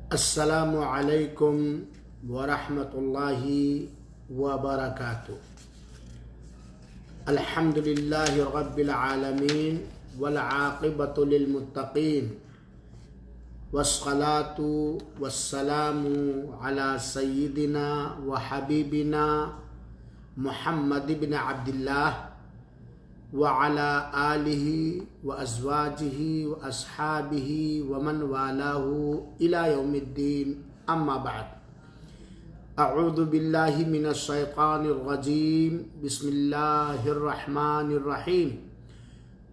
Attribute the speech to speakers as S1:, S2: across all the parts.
S1: अस्सलामु अलैकुम वरहमतुल्लाहि वबरकातुहू। अल्हम्दुलिल्लाहि रब्बिल आलमीन वल आक़िबतु लिल मुत्तक़ीन वस्सलातु वस्सलामु अला सय्यिदिना व हबीबिना मुहम्मद इब्न अब्दिल्लाह व अला आलिहि व अज़वाजिहि व अस्हाबिहि व मन वालाहु इला यौमिद्दीन, अम्मा बाद। अऊज़ु बिल्लाहि मिनश शैतानिर रजीम, बिस्मिल्लाहिर रहमानिर रहीम।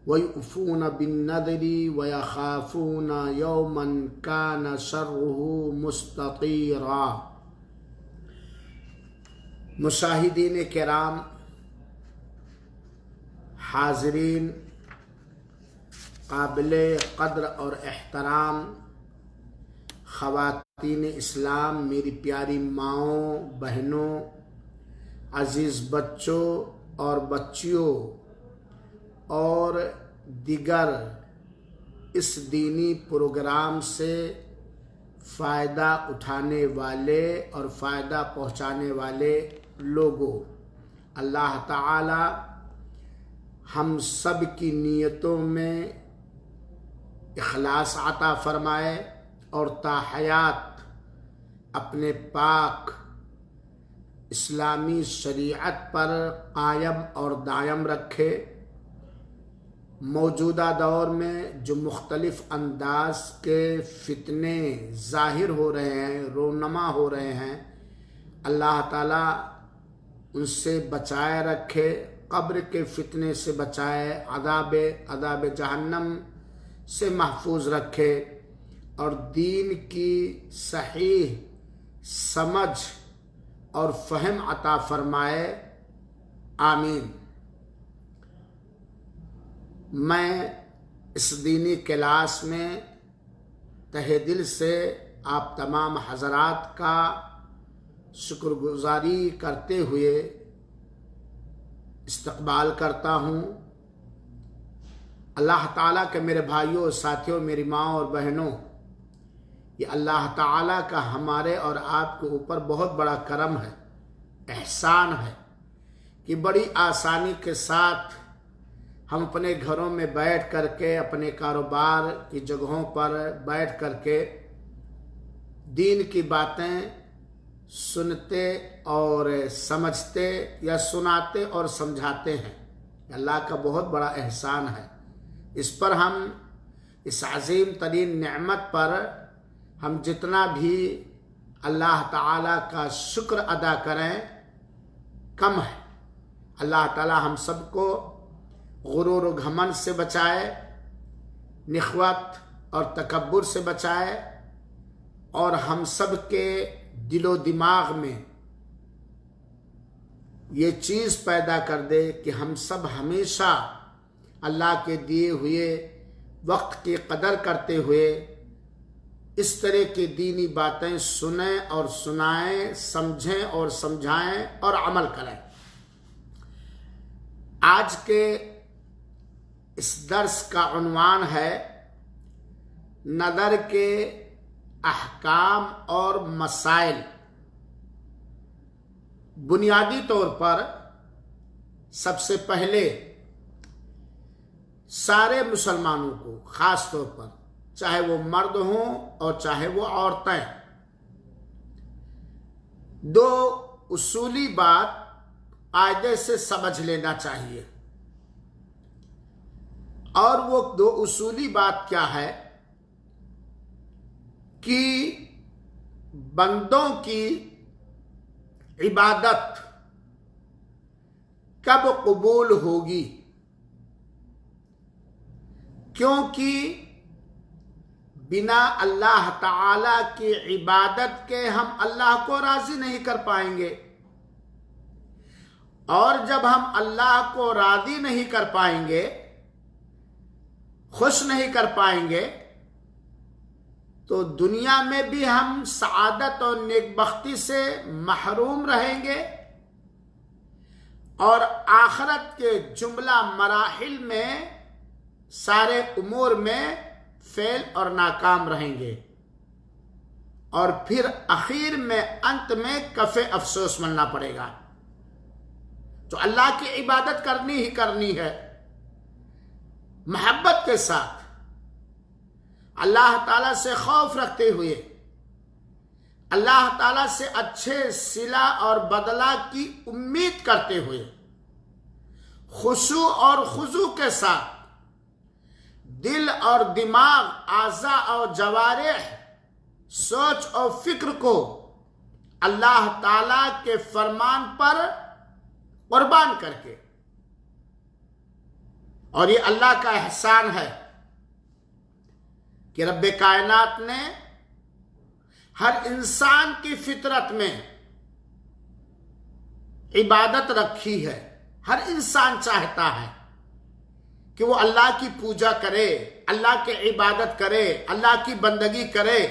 S1: व युफ़ूना बिन नज़रि व यख़ाफ़ूना यौमन कान शर्रुहु मुस्ततीरा। मुशाहिदीन किराम, हाज़रीन काबिले क़द्र और एहतराम ख़वातीन इस्लाम, मेरी प्यारी माँओं, बहनों, अज़ीज़ बच्चों और बच्चियों और दिगर इस दीनी प्रोग्राम से फ़ायदा उठाने वाले और फ़ायदा पहुँचाने वाले लोगों, अल्लाह ताला हम सब की नीयतों में इखलास अता फरमाए और ताहयात अपने पाक इस्लामी शरीयत पर कायम और दायम रखे। मौजूदा दौर में जो मुख्तलिफ अंदाज के फितने ज़ाहिर हो रहे हैं, रोनमा हो रहे हैं, अल्लाह ताला उनसे बचाए रखे, कब्र के फितने से बचाए, अदाब जहन्नम से महफूज रखे और दीन की सही समझ और फ़हम अता फरमाए, आमीन। मैं इस दीनी क्लास में तहे दिल से आप तमाम हज़रात का शुक्रगुज़ारी करते हुए इस्तक़बाल करता हूँ। अल्लाह ताला के मेरे भाइयों, साथियों, मेरी माँ और बहनों, ये अल्लाह ताला का हमारे और आपके ऊपर बहुत बड़ा करम है, एहसान है कि बड़ी आसानी के साथ हम अपने घरों में बैठ करके, अपने कारोबार की जगहों पर बैठ करके दीन की बातें सुनते और समझते या सुनाते और समझाते हैं। अल्लाह का बहुत बड़ा एहसान है। इस पर हम, इस अज़ीम तरीन नेमत पर हम जितना भी अल्लाह ताला का शुक्र अदा करें कम है। अल्लाह ताला हम सबको गुरूर और घमंड से बचाए, निख़वत और तकब्बुर से बचाए और हम सब के दिलो दिमाग में ये चीज़ पैदा कर दे कि हम सब हमेशा अल्लाह के दिए हुए वक्त की कदर करते हुए इस तरह की दीनी बातें सुनें और सुनाएं, समझें और समझाएं और अमल करें। आज के इस दर्स का उन्वान है नदर के अहकाम और मसाइल। बुनियादी तौर पर सबसे पहले सारे मुसलमानों को, ख़ास तौर पर चाहे वो मर्द हों और चाहे वो औरतें, दो उसूली बात कायदे से समझ लेना चाहिए। और वो दो उसूली बात क्या है कि बंदों की इबादत कब कबूल होगी, क्योंकि बिना अल्लाह ताला की इबादत के हम अल्लाह को राजी नहीं कर पाएंगे, और जब हम अल्लाह को राजी नहीं कर पाएंगे, खुश नहीं कर पाएंगे, तो दुनिया में भी हम सआदत और नेकबख्ती से महरूम रहेंगे और आखिरत के जुमला मराहिल में, सारे उमूर में फेल और नाकाम रहेंगे। और फिर आखिर में अंत में कफे अफसोस मनना पड़ेगा। तो अल्लाह की इबादत करनी ही करनी है मोहब्बत के साथ, अल्लाह ताला से खौफ रखते हुए, अल्लाह ताला से अच्छे सिला और बदला की उम्मीद करते हुए, खुशू और खुजू के साथ दिल और दिमाग, आज़ा और जवारिह, सोच और फिक्र को अल्लाह ताला के फरमान पर कुर्बान करके। और ये अल्लाह का एहसान है कि रब्बे कायनात ने हर इंसान की फितरत में इबादत रखी है। हर इंसान चाहता है कि वो अल्लाह की पूजा करे, अल्लाह की इबादत करे, अल्लाह की बंदगी करे।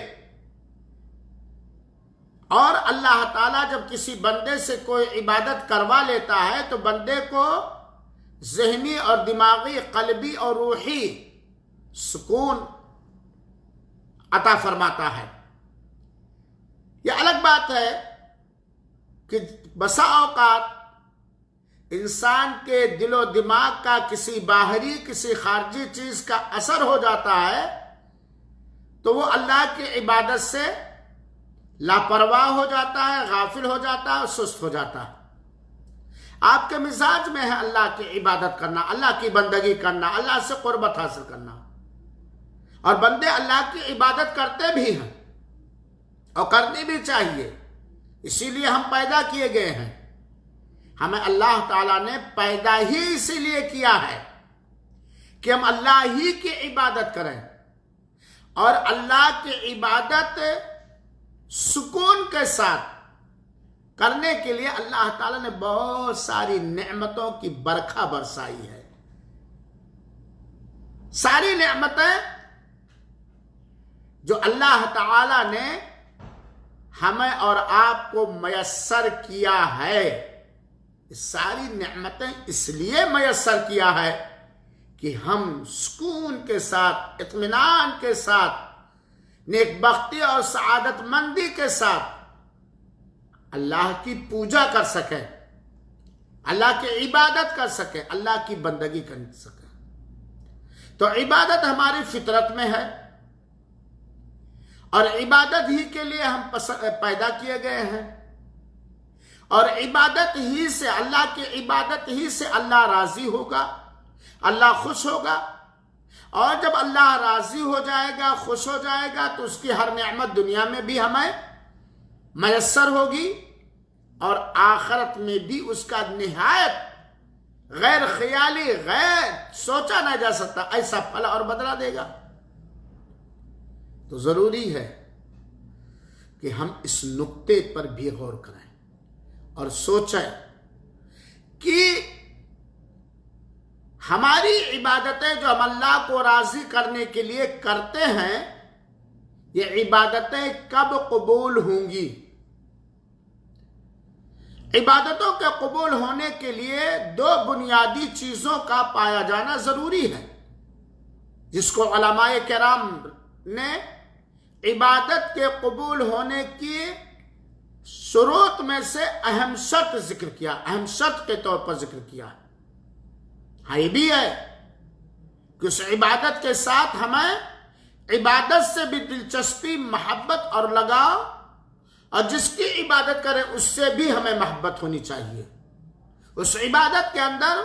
S1: और अल्लाह ताला जब किसी बंदे से कोई इबादत करवा लेता है तो बंदे को ज़हनी और दिमागी, क़ल्बी और रूही सुकून अता फरमाता है। यह अलग बात है कि बसा औकात इंसान के दिलो दिमाग का किसी बाहरी, किसी खारजी चीज का असर हो जाता है तो वो अल्लाह की इबादत से लापरवाह हो जाता है, गाफिल हो जाता है, सुस्त हो जाता है। आपके मिजाज में है अल्लाह की इबादत करना, अल्लाह की बंदगी करना, अल्लाह से कुर्बत हासिल करना, और बंदे अल्लाह की इबादत करते भी हैं और करनी भी चाहिए। इसीलिए हम पैदा किए गए हैं। हमें अल्लाह ताला ने पैदा ही इसीलिए किया है कि हम अल्लाह ही की इबादत करें, और अल्लाह की इबादत सुकून के साथ करने के लिए अल्लाह ताला ने बहुत सारी नेमतों की बरखा बरसाई है। सारी नेमतें जो अल्लाह ताला ने हमें और आपको मयस्सर किया है, सारी नेमतें इसलिए मयस्सर किया है कि हम सुकून के साथ, इत्मीनान के साथ, नेकबख्ती और सआदतमंदी के साथ अल्लाह की पूजा कर सके, अल्लाह की इबादत कर सके, अल्लाह की बंदगी कर सके। तो इबादत हमारी फितरत में है और इबादत ही के लिए हम पैदा किए गए हैं, और इबादत ही से, अल्लाह की इबादत ही से अल्लाह राजी होगा, अल्लाह खुश होगा। और जब अल्लाह राजी हो जाएगा, खुश हो जाएगा, तो उसकी हर नेमत दुनिया में भी हमें मयस्सर होगी और आखिरत में भी उसका निहायत गैर ख्याली, गैर सोचा नहीं जा सकता ऐसा फल और बदला देगा। तो जरूरी है कि हम इस नुक्ते पर भी गौर करें और सोचें कि हमारी इबादतें जो हम अल्लाह को राजी करने के लिए करते हैं, ये इबादतें कब कबूल होंगी। इबादतों के कबूल होने के लिए दो बुनियादी चीजों का पाया जाना जरूरी है, जिसको उलमाए किराम ने इबादत के कबूल होने की शुरूत में से अहम शर्त जिक्र किया, अहम शर्त के तौर पर जिक्र किया। हाँ, ये भी है कि उस इबादत के साथ हमें इबादत से भी दिलचस्पी, मोहब्बत और लगाव, और जिसकी इबादत करें उससे भी हमें मोहब्बत होनी चाहिए। उस इबादत के अंदर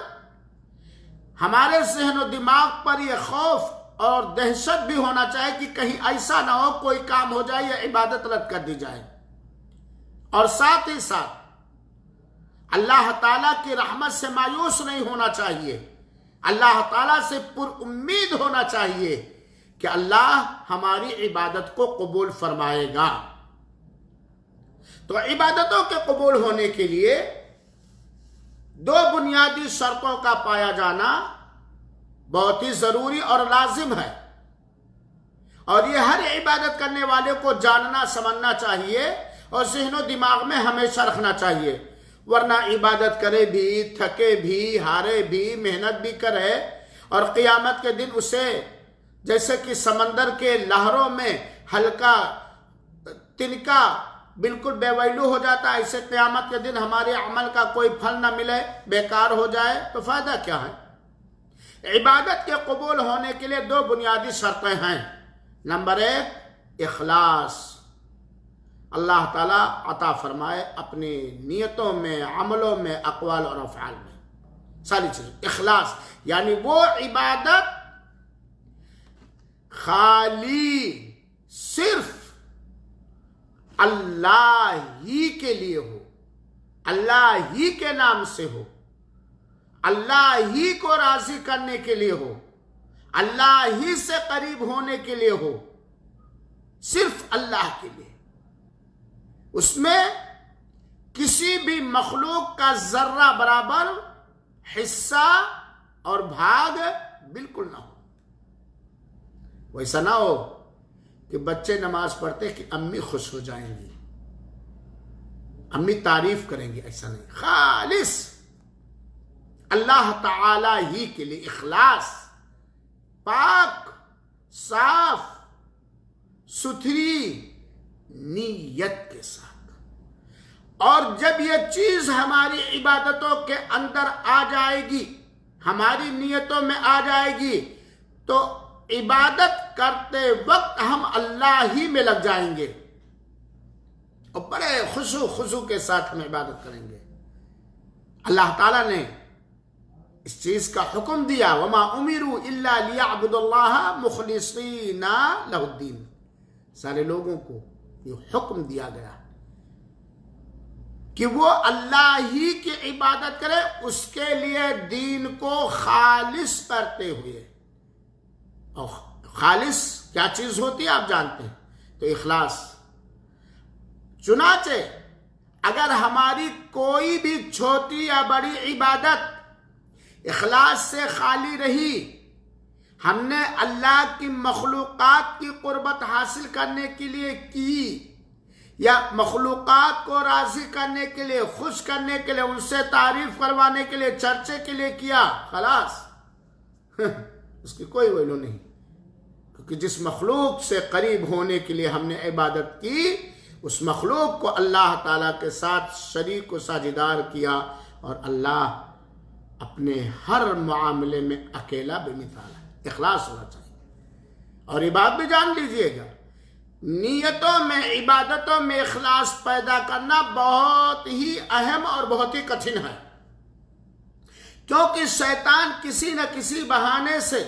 S1: हमारे ज़हन और दिमाग पर यह खौफ और दहशत भी होना चाहिए कि कहीं ऐसा ना हो कोई काम हो जाए या इबादत रद्द कर दी जाए। और साथ ही साथ अल्लाह ताला की रहमत से मायूस नहीं होना चाहिए, अल्लाह ताला से पुरउम्मीद होना चाहिए कि अल्लाह हमारी इबादत को कबूल फरमाएगा। तो इबादतों के कबूल होने के लिए दो बुनियादी शर्तों का पाया जाना बहुत ही जरूरी और लाजिम है, और ये हर इबादत करने वाले को जानना समझना चाहिए और ज़हनो दिमाग में हमेशा रखना चाहिए। वरना इबादत करे भी, थके भी, हारे भी, मेहनत भी करे, और क़ियामत के दिन उसे जैसे कि समंदर के लहरों में हल्का तिनका बिल्कुल बेवैलू हो जाता है, ऐसे क़यामत के दिन हमारे अमल का कोई फल ना मिले, बेकार हो जाए, तो फायदा क्या है। इबादत के कबूल होने के लिए दो बुनियादी शर्तें हैं। नंबर एक, इखलास। अल्लाह ताला अता फरमाए अपनी नियतों में, अमलों में, अक़वाल और अफ़आल में, सारी चीज़ इखलास, यानी वो इबादत खाली सिर्फ अल्लाह ही के लिए हो, अल्लाह ही के नाम से हो, अल्लाह ही को राजी करने के लिए हो, अल्लाह ही से करीब होने के लिए हो, सिर्फ अल्लाह के लिए। उसमें किसी भी मखलूक का जर्रा बराबर हिस्सा और भाग बिल्कुल ना हो। वैसा ना हो कि बच्चे नमाज पढ़ते कि अम्मी खुश हो जाएंगी, अम्मी तारीफ करेंगी, ऐसा नहीं। खालिस अल्लाह ताला ही के लिए, इखलास, पाक साफ सुथरी नीयत के साथ। और जब ये चीज हमारी इबादतों के अंदर आ जाएगी, हमारी नियतों में आ जाएगी, तो इबादत करते वक्त हम अल्लाह ही में लग जाएंगे और बड़े खुशू के साथ हम इबादत करेंगे। अल्लाह ताला ने इस चीज का हुक्म दिया, वमा उमिरू इल्ला लियअबुदुल्लाह मुखलिसीना लहुद्दीन। सारे लोगों को ये हुक्म दिया गया कि वो अल्लाह ही की इबादत करे, उसके लिए दीन को खालिस करते हुए। और खालिस क्या चीज होती है आप जानते हैं, तो इखलास। चुनाचे अगर हमारी कोई भी छोटी या बड़ी इबादत इखलास से खाली रही, हमने अल्लाह की मखलूकात की कुर्बत हासिल करने के लिए की, या मखलूकात को राजी करने के लिए, खुश करने के लिए, उनसे तारीफ करवाने के लिए, चर्चे के लिए किया, खलास उसकी कोई वैल्यू नहीं। क्योंकि जिस मखलूक से करीब होने के लिए हमने इबादत की, उस मखलूक को अल्लाह ताला के साथ शरीक व साझेदार किया, और अल्लाह अपने हर मामले में अकेला बेमिसाल है। इखलास होना चाहिए। और ये बात भी जान लीजिएगा, नियतों में, इबादतों में इखलास पैदा करना बहुत ही अहम और बहुत ही कठिन है। क्योंकि शैतान किसी न किसी बहाने से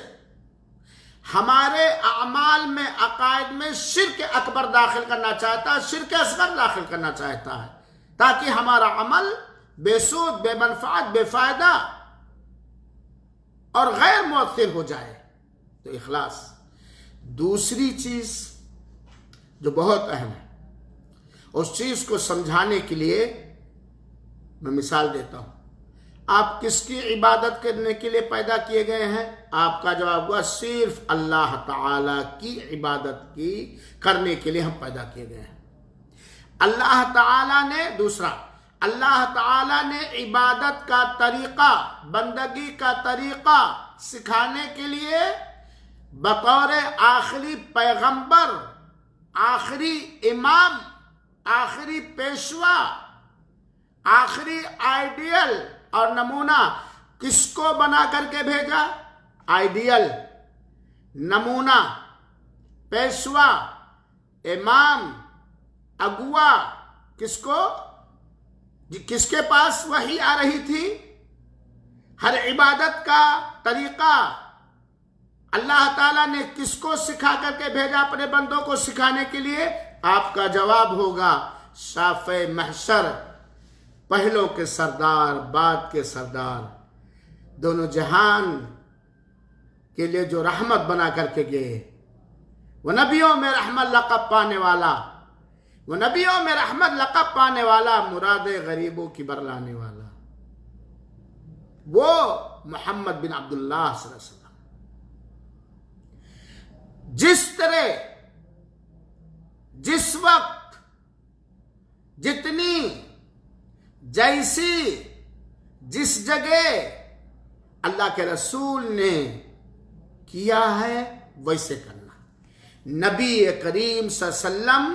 S1: हमारे अमाल में, अकायद में शिर्क अकबर दाखिल करना चाहता है, शिर्क असगर दाखिल करना चाहता है, ताकि हमारा अमल बेसूद, बेमनफात, बेफायदा और गैर मुअत्थिर हो जाए। तो इखलास। दूसरी चीज जो बहुत अहम है, उस चीज को समझाने के लिए मैं मिसाल देता हूं। आप किसकी इबादत करने के लिए पैदा किए गए हैं? आपका जवाब हुआ सिर्फ अल्लाह ताला की इबादत की करने के लिए हम पैदा किए गए हैं। अल्लाह ताला ने, दूसरा, अल्लाह ताला ने इबादत का तरीका, बंदगी का तरीका सिखाने के लिए बतौर आखिरी पैगंबर, आखिरी इमाम, आखिरी पेशवा, आखिरी आइडियल और नमूना किसको बना करके भेजा? आइडियल, नमूना, पेशवा, इमाम, अगुआ। किसको? किसके पास वही आ रही थी? हर इबादत का तरीका अल्लाह ताला ने किसको सिखा करके भेजा? अपने बंदों को सिखाने के लिए। आपका जवाब होगा साफ़े महशर, पहलों के सरदार, बाद के सरदार, दोनों जहान के लिए जो रहमत बना करके गए, वो नबियों में रहमत लक़ब पाने वाला, वो नबियों में रहमत लक़ब पाने वाला, मुरादे गरीबों की बरलाने वाला, वो मोहम्मद बिन अब्दुल्लाह सल्लल्लाहु अलैहि वसल्लम। जिस तरह, जिस वक्त, जितनी, जैसी, जिस जगह अल्लाह के रसूल ने किया है वैसे करना। नबी करीम सल्लल्लाहु अलैहि वसल्लम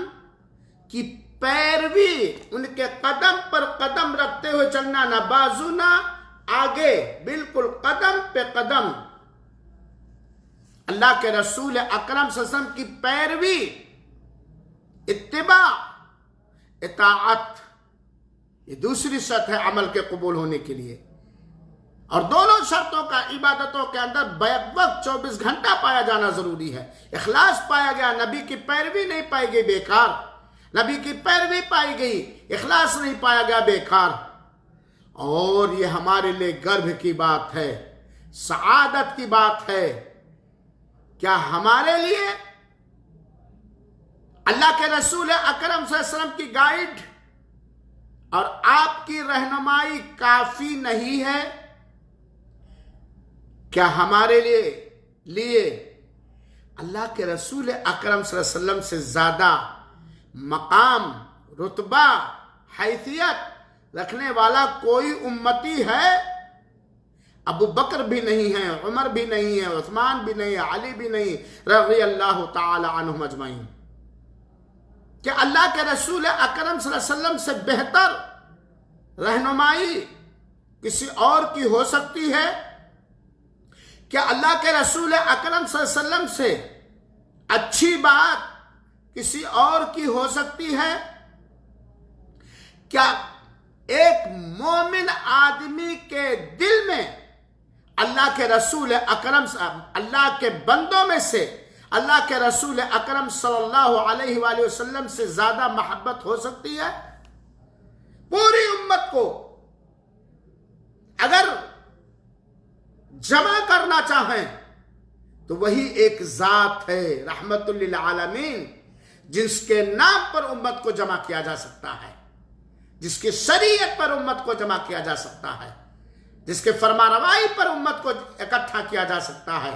S1: की पैरवी, उनके कदम पर कदम रखते हुए चलना, ना बाजू ना आगे, बिल्कुल कदम पे कदम अल्लाह के रसूल अकरम सल्लल्लाहु अलैहि वसल्लम की पैरवी, इत्तिबा, इताअत, ये दूसरी शर्त है अमल के कबूल होने के लिए। और दोनों शर्तों का इबादतों के अंदर बैक-वक्त 24 घंटा पाया जाना जरूरी है। इखलास पाया गया, नबी की पैरवी नहीं पाई गई बेकार, नबी की पैरवी पाई गई, इखलास नहीं पाया गया बेकार। और ये हमारे लिए गर्व की बात है, सआदत की बात है। क्या हमारे लिए अल्लाह के रसूल अकरम सल्लल्लाहु अलैहि वसल्लम की गाइड और आपकी रहनुमाई काफी नहीं है? क्या हमारे लिए अल्लाह के रसूल अकरम सल्लल्लाहु अलैहि वसल्लम से ज्यादा मकाम, रुतबा, हैसियत रखने वाला कोई उम्मती है? अबू बकर भी नहीं है, उमर भी नहीं है, उस्मान भी नहीं है, अली भी नहीं, रज़ी अल्लाह ताला अन्हुम अजमईन। क्या अल्लाह के रसूल अकरम सल्लल्लाहु अलैहि वसल्लम से बेहतर रहनुमाई किसी और की हो सकती है? क्या अल्लाह के रसूल अकरम सल्लल्लाहु अलैहि वसल्लम से अच्छी बात किसी और की हो सकती है? क्या एक मोमिन आदमी के दिल में अल्लाह के रसूल अकरम, अल्लाह के बंदों में से अल्लाह के रसूल अकरम सल्लल्लाहु अलैहि वसल्लम से ज्यादा मोहब्बत हो सकती है? पूरी उम्मत को अगर जमा करना चाहें तो वही एक जात है रहमतुल लिल आलमीन, जिसके नाम पर उम्मत को जमा किया जा सकता है, जिसकी शरीयत पर उम्मत को जमा किया जा सकता है, जिसके फरमारवाई पर उम्मत को इकट्ठा किया जा सकता है।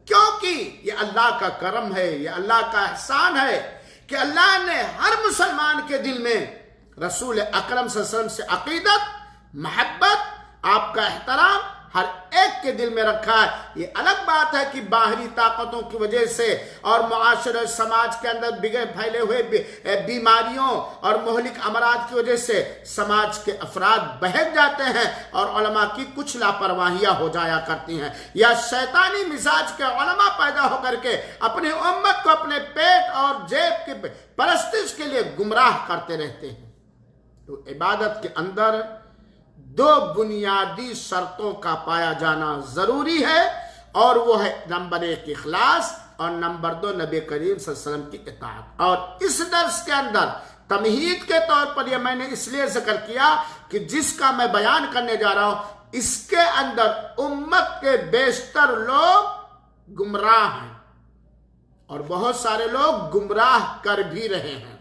S1: क्योंकि ये अल्लाह का करम है, ये अल्लाह का एहसान है कि अल्लाह ने हर मुसलमान के दिल में रसूल अकरम सल्लल्लाहु अलैहि वसल्लम से अकीदत, मोहब्बत, आपका एहतराम हर एक के दिल में रखा है। ये अलग बात है कि बाहरी ताकतों की वजह से और मुआशरे समाज के अंदर बिगड़ फैले हुए बीमारियों और मोहलिक अमराज की वजह से समाज के अफराद बहक जाते हैं और उलमा की कुछ लापरवाहियां हो जाया करती हैं, या शैतानी मिजाज के उलमा पैदा होकर के अपनी उम्मत को अपने पेट और जेब की परस्तिश के लिए गुमराह करते रहते हैं। तो इबादत के अंदर दो बुनियादी शर्तों का पाया जाना जरूरी है, और वो है नंबर 1 इखलास और नंबर 2 नबी करीम सल्लल्लाहु अलैहि वसल्लम की इताअत। और इस दर्स के अंदर तमहीद के तौर पर यह मैंने इसलिए जिक्र किया कि जिसका मैं बयान करने जा रहा हूं इसके अंदर उम्मत के बेशतर लोग गुमराह हैं और बहुत सारे लोग गुमराह कर भी रहे हैं।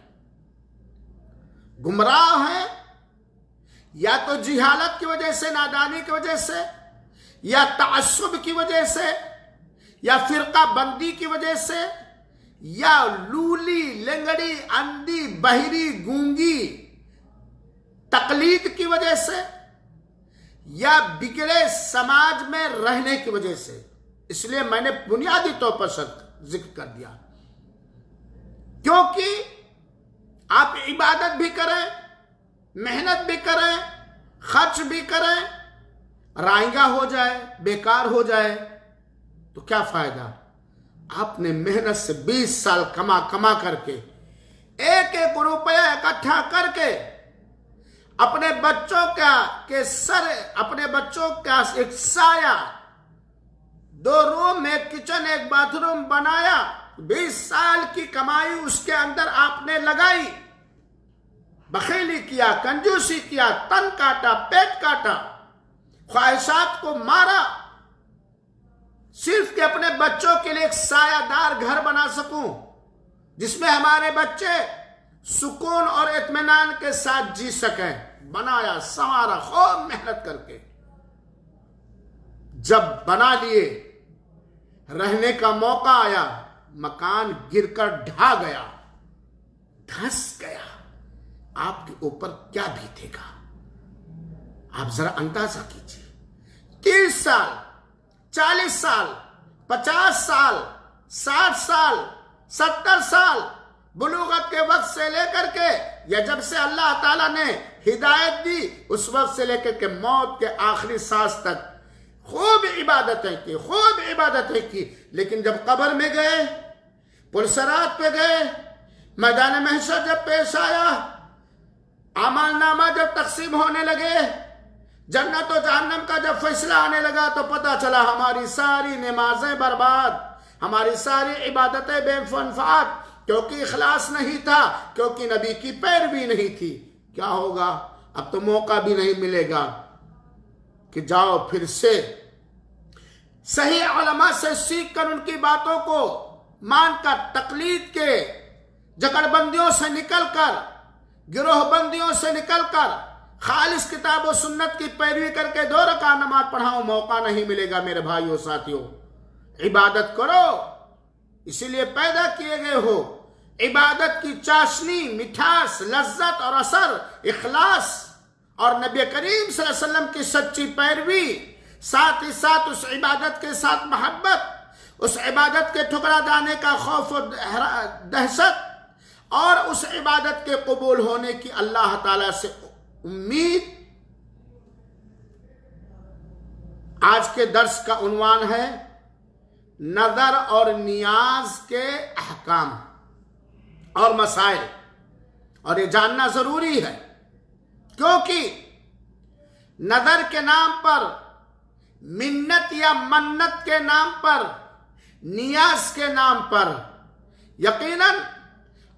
S1: गुमराह हैं या तो जिहालत की वजह से, नादानी की वजह से, या तअस्सुब की वजह से, या फिरका बंदी की वजह से, या लूली, लेंगड़ी, अंधी, बहिरी, गूंगी तकलीद की वजह से, या बिगड़े समाज में रहने की वजह से। इसलिए मैंने बुनियादी तौर पर शर्त जिक्र कर दिया, क्योंकि आप इबादत भी करें, मेहनत भी करें, खर्च भी करें, राइंगा हो जाए, बेकार हो जाए तो क्या फायदा? आपने मेहनत से 20 साल कमा करके एक एक रुपया इकट्ठा करके अपने बच्चों अपने बच्चों का एक साया, 2 रूम, एक किचन, एक बाथरूम बनाया। 20 साल की कमाई उसके अंदर आपने लगाई, बखेली किया, कंजूसी किया, तन काटा, पेट काटा, ख्वाहिशात को मारा, सिर्फ कि अपने बच्चों के लिए एक सायादार घर बना सकूं जिसमें हमारे बच्चे सुकून और इत्मीनान के साथ जी सकें। बनाया, संवारा, खूब मेहनत करके। जब बना लिए, रहने का मौका आया, मकान गिरकर ढा गया, धंस गया, आपके ऊपर क्या बीतेगा? आप जरा अंदाजा कीजिए। 30 साल, 40 साल, 50 साल, 60 साल, 70 साल बुलूगत के वक्त से लेकर के, या जब से अल्लाह ताला ने हिदायत दी उस वक्त से लेकर के मौत के आखिरी सांस तक खूब इबादतें की, खूब इबादतें की। लेकिन जब कब्र में गए, पुलसरात पे गए, मैदान महशर जब पेश आया, आमालनामा जब तकसीम होने लगे, जन्नत और जहन्नम का जब फैसला आने लगा, तो पता चला हमारी सारी नमाजें बर्बाद, हमारी सारी इबादतें बेमनफात, क्योंकि इखलास नहीं था, क्योंकि नबी की पैरवी नहीं थी। क्या होगा? अब तो मौका भी नहीं मिलेगा कि जाओ फिर से सही उलमा से सीख कर उनकी बातों को मानकर, तकलीद के जकड़बंदियों से निकलकर, गिरोहबंदियों से निकलकर खालिस किताब और सुन्नत की पैरवी करके 2 रकात नमाज पढ़ाओ, मौका नहीं मिलेगा मेरे भाइयों साथियों। इबादत करो, इसीलिए पैदा किए गए हो। इबादत की चाशनी, मिठास, लज्जत और असर इखलास और नबी करीम सल्लल्लाहु अलैहि वसल्लम की सच्ची पैरवी, साथ ही साथ उस इबादत के साथ मोहब्बत, उस इबादत के ठुकरा जाने का खौफ और दहशत, और उस इबादत के कबूल होने की अल्लाह ताला से उम्मीद। आज के दर्स का उन्वान है नजर और नियाज के अहकाम और मसाइल। और ये जानना जरूरी है, क्योंकि नजर के नाम पर, मिन्नत या मन्नत के नाम पर, नियाज के नाम पर यकीनन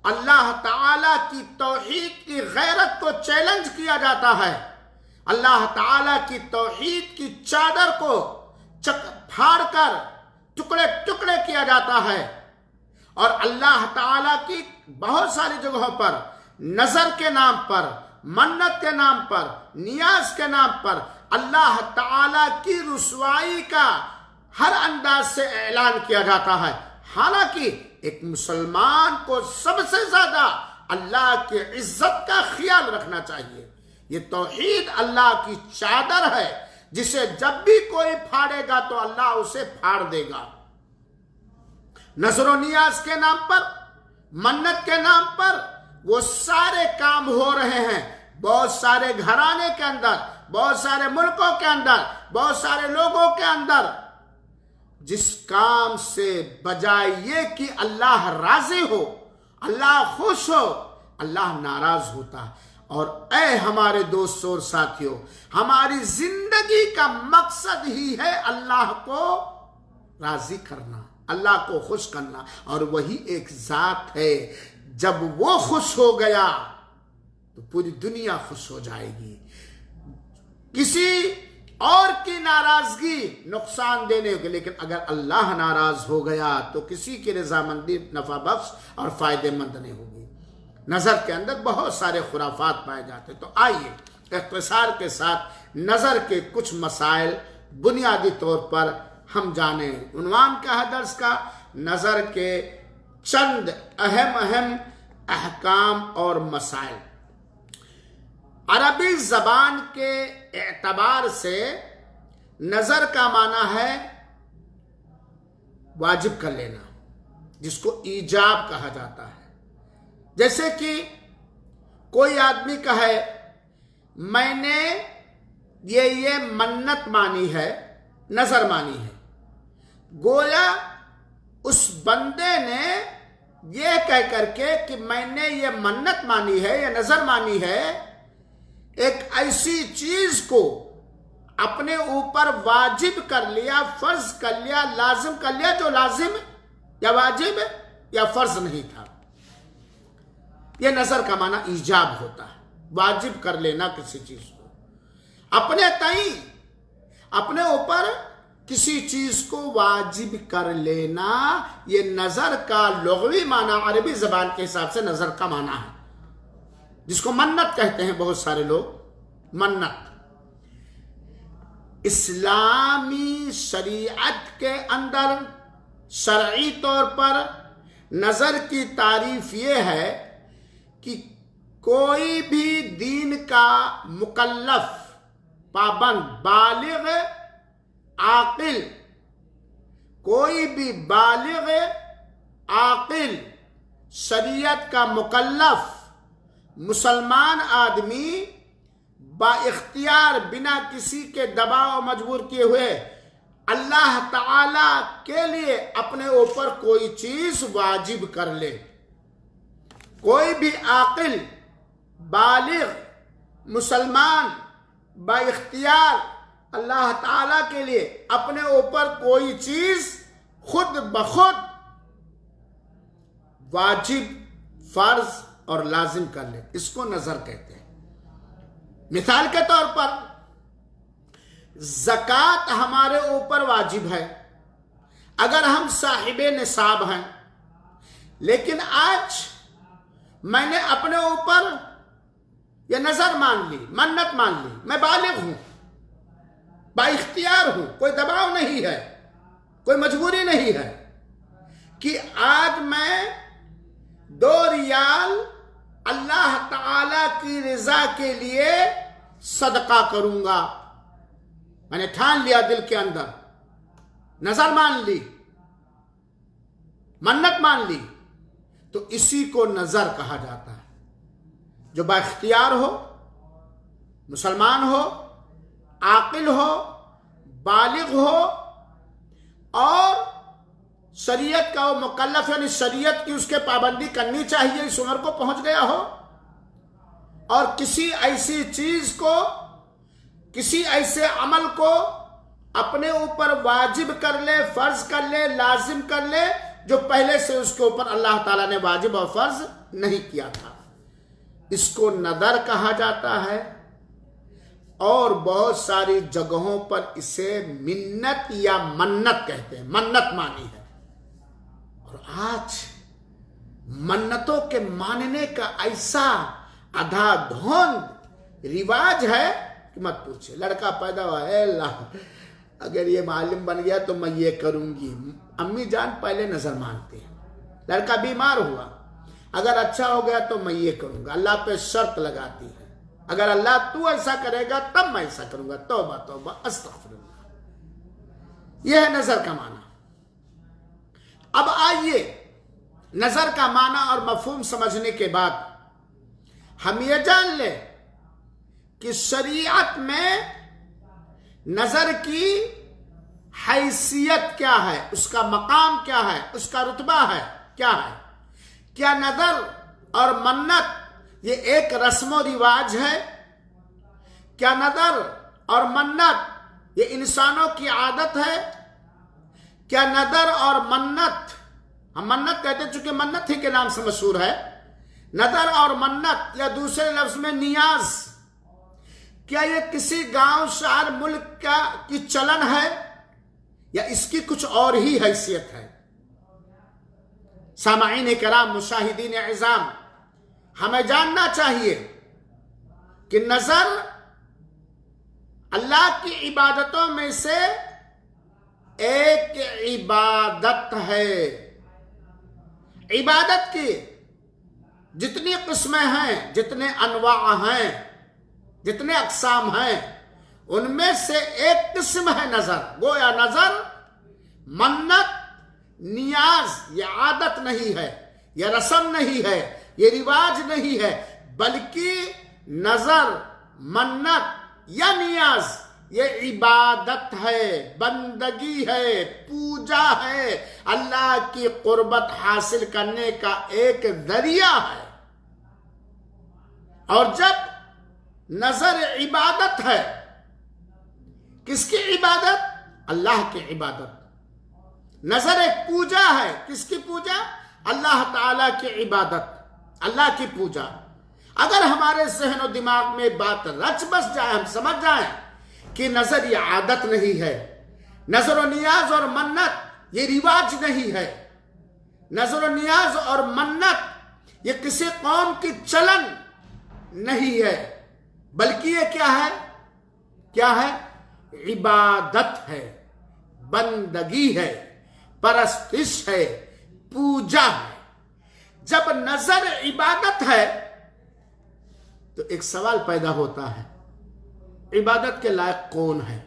S1: अल्लाह ताला की तौहीद की गैरत को चैलेंज किया जाता है। अल्लाह ताला की तौहीद की चादर को फाड़ कर टुकड़े टुकड़े किया जाता है। और अल्लाह ताला की बहुत सारी जगहों पर नजर के नाम पर, मन्नत के नाम पर, नियाज के नाम पर अल्लाह ताला की रुसवाई का हर अंदाज से ऐलान किया जाता है। हालांकि एक मुसलमान को सबसे ज्यादा अल्लाह की इज्जत का ख्याल रखना चाहिए। ये तौहीद अल्लाह की चादर है, जिसे जब भी कोई फाड़ेगा तो अल्लाह उसे फाड़ देगा। नजर नियाज के नाम पर, मन्नत के नाम पर वो सारे काम हो रहे हैं बहुत सारे घराने के अंदर, बहुत सारे मुल्कों के अंदर, बहुत सारे लोगों के अंदर, जिस काम से बजाय ये कि अल्लाह राजी हो, अल्लाह खुश हो, अल्लाह नाराज होता है। और ऐ हमारे दोस्तों और साथियों, हमारी जिंदगी का मकसद ही है अल्लाह को राजी करना, अल्लाह को खुश करना। और वही एक जात है, जब वो खुश हो गया तो पूरी दुनिया खुश हो जाएगी। किसी और की नाराजगी नुकसान देने के, लेकिन अगर अल्लाह नाराज हो गया तो किसी की रजामंदी नफा बख्श और फायदेमंद नहीं होगी। नजर के अंदर बहुत सारे खुराफात पाए जाते। तो आइए इख्तिसार के साथ नजर के कुछ मसाइल बुनियादी तौर पर हम जाने। उन्वान क्या है दर्स का? नजर के चंद अहम अहम अहकाम और मसाइल। अरबी जबान के एतबार से नजर का माना है वाजिब कर लेना, जिसको ईजाब कहा जाता है। जैसे कि कोई आदमी कहे मैंने ये मन्नत मानी है, नजर मानी है, गोया उस बंदे ने ये कह करके कि मैंने ये मन्नत मानी है या नजर मानी है, एक ऐसी चीज को अपने ऊपर वाजिब कर लिया, फर्ज कर लिया, लाजिम कर लिया, जो लाजिम या वाजिब या फर्ज नहीं था। यह नजर का माना ईजाब होता है, वाजिब कर लेना किसी चीज को, अपने तई अपने ऊपर किसी चीज को वाजिब कर लेना। ये नजर का लुग़वी माना अरबी जबान के हिसाब से नजर का माना है, जिसको मन्नत कहते हैं बहुत सारे लोग। मन्नत इस्लामी शरीयत के अंदर शरई तौर पर नजर की तारीफ ये है कि कोई भी दीन का मुकल्लफ, पाबंद, बालिग, आकिल, कोई भी बालिग, आकिल, शरीयत का मुकल्लफ मुसलमान आदमी बाइख्तियार बिना किसी के दबाव मजबूर किए हुए अल्लाह ताला के लिए अपने ऊपर कोई चीज वाजिब कर ले। कोई भी आकिल बालिग मुसलमान बाइख्तियार अल्लाह ताला के लिए अपने ऊपर कोई चीज खुद बखुद वाजिब, फर्ज और लाजिम कर ले, इसको नजर कहते हैं। मिसाल के तौर पर ज़कात हमारे ऊपर वाजिब है अगर हम साहिबे निसाब हैं, लेकिन आज मैंने अपने ऊपर यह नजर मान ली, मन्नत मान ली, मैं बालिग हूं, बाइख्तियार हूं, कोई दबाव नहीं है, कोई मजबूरी नहीं है कि आज मैं 2 रियाल अल्लाह ताला की रिजा के लिए सदका करूंगा। मैंने ठान लिया दिल के अंदर, नजर मान ली, मन्नत मान ली, तो इसी को नजर कहा जाता है। जो बाइख्तियार हो, मुसलमान हो, आकिल हो, बालिग हो और शरीयत का वो मुकल्लफ यानी शरीयत की उसके पाबंदी करनी चाहिए, इस उम्र को पहुंच गया हो और किसी ऐसी चीज को, किसी ऐसे अमल को अपने ऊपर वाजिब कर ले, फर्ज कर ले, लाजिम कर ले जो पहले से उसके ऊपर अल्लाह ताला ने वाजिब और फर्ज नहीं किया था, इसको नदर कहा जाता है। और बहुत सारी जगहों पर इसे मिन्नत या मन्नत कहते हैं, मन्नत मानी है। और आज मन्नतों के मानने का ऐसा अधाधुंध रिवाज है कि मत पूछे। लड़का पैदा हुआ है, अल्लाह अगर ये मालिम बन गया तो मैं ये करूंगी, अम्मी जान पहले नजर मानते हैं। लड़का बीमार हुआ, अगर अच्छा हो गया तो मैं ये करूंगा, अल्लाह पे शर्त लगाती है, अगर अल्लाह तू ऐसा करेगा तब मैं ऐसा करूंगा, तौबा तौबा अस्तगफिरुल्लाह। यह है नजर का माना। अब आइए नजर का माना और मफहूम समझने के बाद हम ये जान ले कि शरीयत में नजर की हैसियत क्या है, उसका मकाम क्या है, उसका रुतबा है क्या है। क्या नजर और मन्नत ये एक रस्म रिवाज है? क्या नजर और मन्नत ये इंसानों की आदत है? क्या नदर और मन्नत, हम मन्नत कहते चूंकि मन्नत ही के नाम से मशहूर है, नदर और मन्नत या दूसरे लफ्ज में नियाज, क्या ये किसी गांव शहर मुल्क की चलन है या इसकी कुछ और ही हैसियत है? सामाईन कराम, मुशाहिदीन इज़ाम, हमें जानना चाहिए कि नजर अल्लाह की इबादतों में से एक इबादत है। इबादत की जितनी किस्में हैं, जितने अनवा हैं, जितने अक़साम हैं, उनमें से एक किस्म है नजर। गोया नजर, मन्नत, नियाज ये आदत नहीं है, यह रस्म नहीं है, ये रिवाज नहीं है, बल्कि नजर, मन्नत या नियाज ये इबादत है, बंदगी है, पूजा है, अल्लाह की कुर्बत हासिल करने का एक जरिया है। और जब नजर इबादत है, किसकी इबादत? अल्लाह की इबादत। नजर एक पूजा है, किसकी पूजा? अल्लाह ताला की इबादत, अल्लाह की पूजा। अगर हमारे ज़हन और दिमाग में बात रच बस जाए, हम समझ जाए कि नजर ये आदत नहीं है, नजर और नियाज और मन्नत ये रिवाज नहीं है, नजर और नियाज और मन्नत ये किसी कौम की चलन नहीं है, बल्कि ये क्या है? क्या है? इबादत है, बंदगी है, परस्तिश है, पूजा है। जब नजर इबादत है तो एक सवाल पैदा होता है, इबादत के लायक कौन है?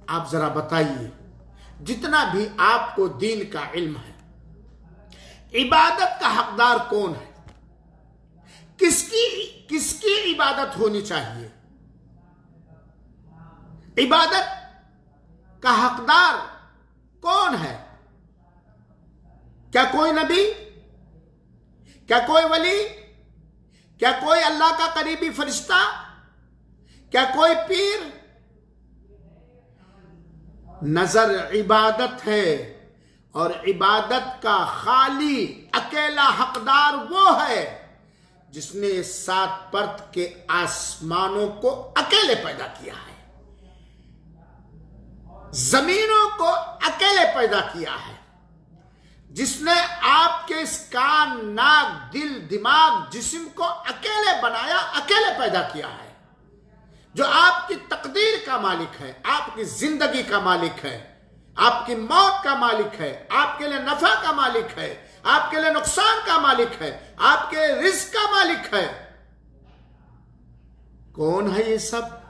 S1: आप जरा बताइए, जितना भी आपको दीन का इल्म है, इबादत का हकदार कौन है, किसकी किसकी इबादत होनी चाहिए, इबादत का हकदार कौन है? क्या कोई नबी, क्या कोई वली, क्या कोई अल्लाह का करीबी फरिश्ता, क्या कोई पीर? नजर इबादत है और इबादत का खाली अकेला हकदार वो है जिसने 7 परत के आसमानों को अकेले पैदा किया है, जमीनों को अकेले पैदा किया है, जिसने आपके इस कान, नाक, दिल, दिमाग, जिस्म को अकेले बनाया, अकेले पैदा किया है, जो आपकी तकदीर का मालिक है, आपकी जिंदगी का मालिक है, आपकी मौत का मालिक है, आपके लिए नफा का मालिक है, आपके लिए नुकसान का मालिक है, आपके रिस्क का मालिक है। कौन है ये सब?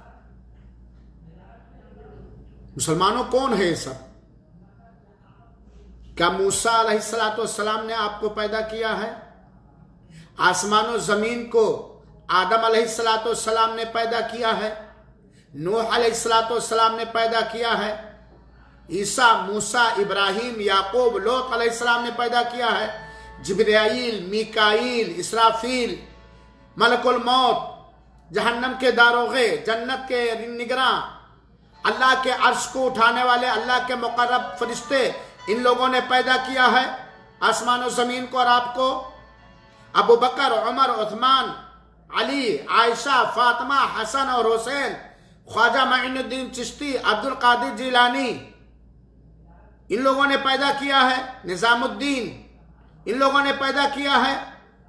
S1: मुसलमानों, कौन है ये सब? क्या मूसा अलैहिस्सलाम ने आपको पैदा किया है? आसमानों जमीन को आदम अलैहिस्सलाम ने पैदा किया है, नूह अलैहिस्सलाम ने पैदा किया है, ईसा, मूसा, इब्राहिम, याकूब, लोत अलैहिस्सलाम ने पैदा किया है, जिब्राईल, मीकाईल, इसराफील, मलकुल मौत, जहन्नम के दारोगे, जन्नत के निगरां, अल्लाह के अर्श को उठाने वाले अल्लाह के मुकर्रब फरिश्ते, इन लोगों ने पैदा किया है आसमान और जमीन को और आपको। अबू बकर, उमर, उस्मान, अली, आयशा, फातिमा, हसन और हुसैन, ख्वाजा मोइनुद्दीन चिश्ती, अब्दुल कादिर जिलानी, इन लोगों ने पैदा किया है, निजामुद्दीन, इन लोगों ने पैदा किया है।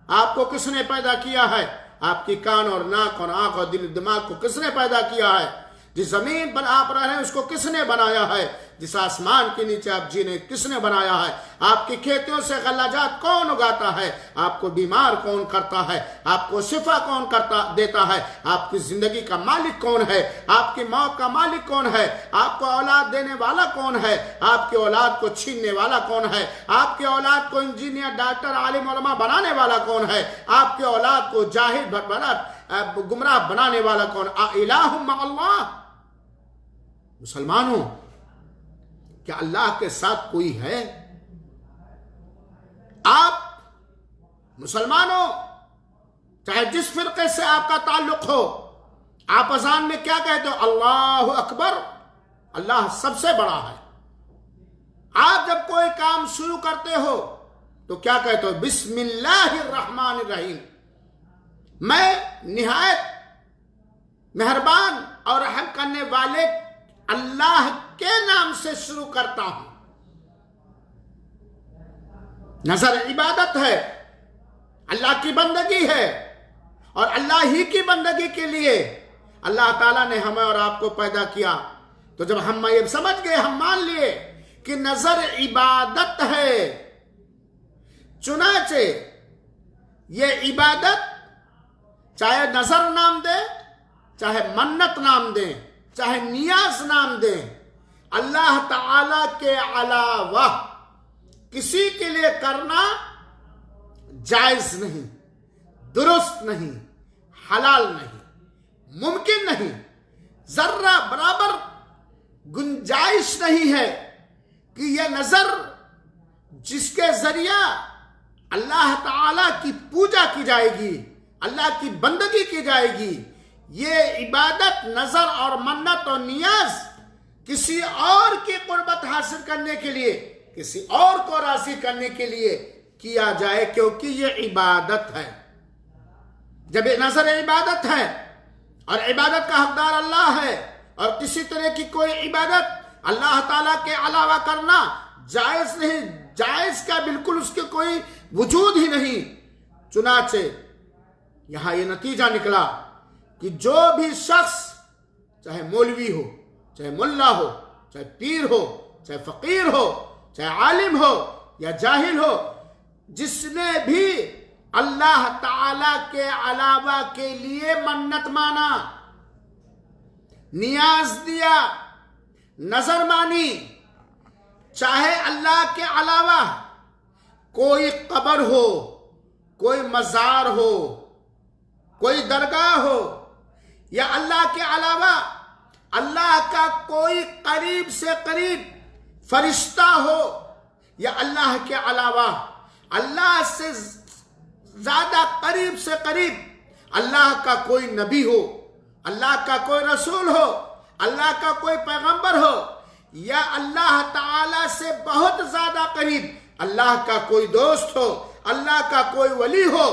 S1: आपको किसने पैदा किया है? आपकी कान और नाक और आंख और दिल दिमाग को किसने पैदा किया है? जिस जमीन पर आप रह रहे हैं उसको किसने बनाया है? जिस आसमान के नीचे आप जीने किसने बनाया है? आपकी खेतियों से गल्लाजात कौन उगाता है? आपको बीमार कौन करता है? आपको शिफा कौन देता है? आपकी जिंदगी का मालिक कौन है? आपकी मौत का मालिक कौन है? आपको औलाद देने वाला कौन है? आपकी औलाद को छीनने वाला कौन है? आपकी औलाद को इंजीनियर, डॉक्टर, आलिम, उलमा बनाने वाला कौन है? आपकी औलाद को जाहिल, भटभट, गुमराह बनाने वाला कौन? इलाहुम मअल्लाह। मुसलमानों, क्या अल्लाह के साथ कोई है? आप मुसलमानों, चाहे जिस फिरके से आपका ताल्लुक हो, आप अजान में क्या कहते हो? अल्लाहु अकबर, अल्लाह सबसे बड़ा है। आप जब कोई काम शुरू करते हो तो क्या कहते हो? बिस्मिल्लाहिर्रहमानिर्रहीम, मैं निहायत मेहरबान और रहम करने वाले अल्लाह के नाम से शुरू करता हूं। नजर इबादत है, अल्लाह की बंदगी है, और अल्लाह ही की बंदगी के लिए अल्लाह ताला ने हमें और आपको पैदा किया। तो जब हम ये समझ गए, हम मान लिए कि नजर इबादत है, चुनाचे ये इबादत चाहे नजर नाम दे, चाहे मन्नत नाम दे, चाहे नियाज नाम दे, अल्लाह ताला के अलावा किसी के लिए करना जायज नहीं, दुरुस्त नहीं, हलाल नहीं, मुमकिन नहीं, जर्रा बराबर गुंजाइश नहीं है कि यह नजर जिसके जरिया अल्लाह ताला की पूजा की जाएगी, अल्लाह की बंदगी की जाएगी, ये इबादत, नजर और मन्नत और नियाज किसी और की कुर्बत हासिल करने के लिए, किसी और को राजी करने के लिए किया जाए, क्योंकि ये इबादत है। जब ये नजर इबादत है और इबादत का हकदार अल्लाह है, और किसी तरह की कोई इबादत अल्लाह ताला के अलावा करना जायज नहीं, जायज का बिल्कुल उसके कोई वजूद ही नहीं। चुनाचे यहां ये नतीजा निकला कि जो भी शख्स, चाहे मौलवी हो, चाहे मुल्ला हो, चाहे पीर हो, चाहे फकीर हो, चाहे आलिम हो या जाहिल हो, जिसने भी अल्लाह ताला के अलावा के लिए मन्नत माना, नियाज दिया, नजर मानी, चाहे अल्लाह के अलावा कोई कब्र हो, कोई मजार हो, कोई दरगाह हो, या अल्लाह के अलावा अल्लाह का कोई करीब से करीब फरिश्ता हो, या अल्लाह के अलावा अल्लाह से ज्यादा करीब से करीब अल्लाह का कोई नबी हो, अल्लाह का कोई रसूल हो, अल्लाह का कोई पैगंबर हो, या अल्लाह ताला से बहुत ज्यादा करीब अल्लाह का कोई दोस्त हो, अल्लाह का कोई वली हो,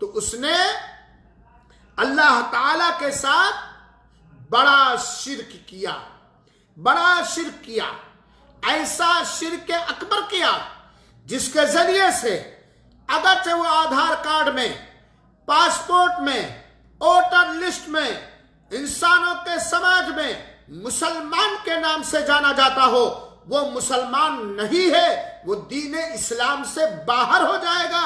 S1: तो उसने अल्लाह ताला के साथ बड़ा शिर्क किया, बड़ा शिर्क किया। ऐसा शिर्क अकबर किया जिसके जरिए से अगरचे वो आधार कार्ड में, पासपोर्ट में, वोटर लिस्ट में, इंसानों के समाज में मुसलमान के नाम से जाना जाता हो, वो मुसलमान नहीं है, वो दीन इस्लाम से बाहर हो जाएगा।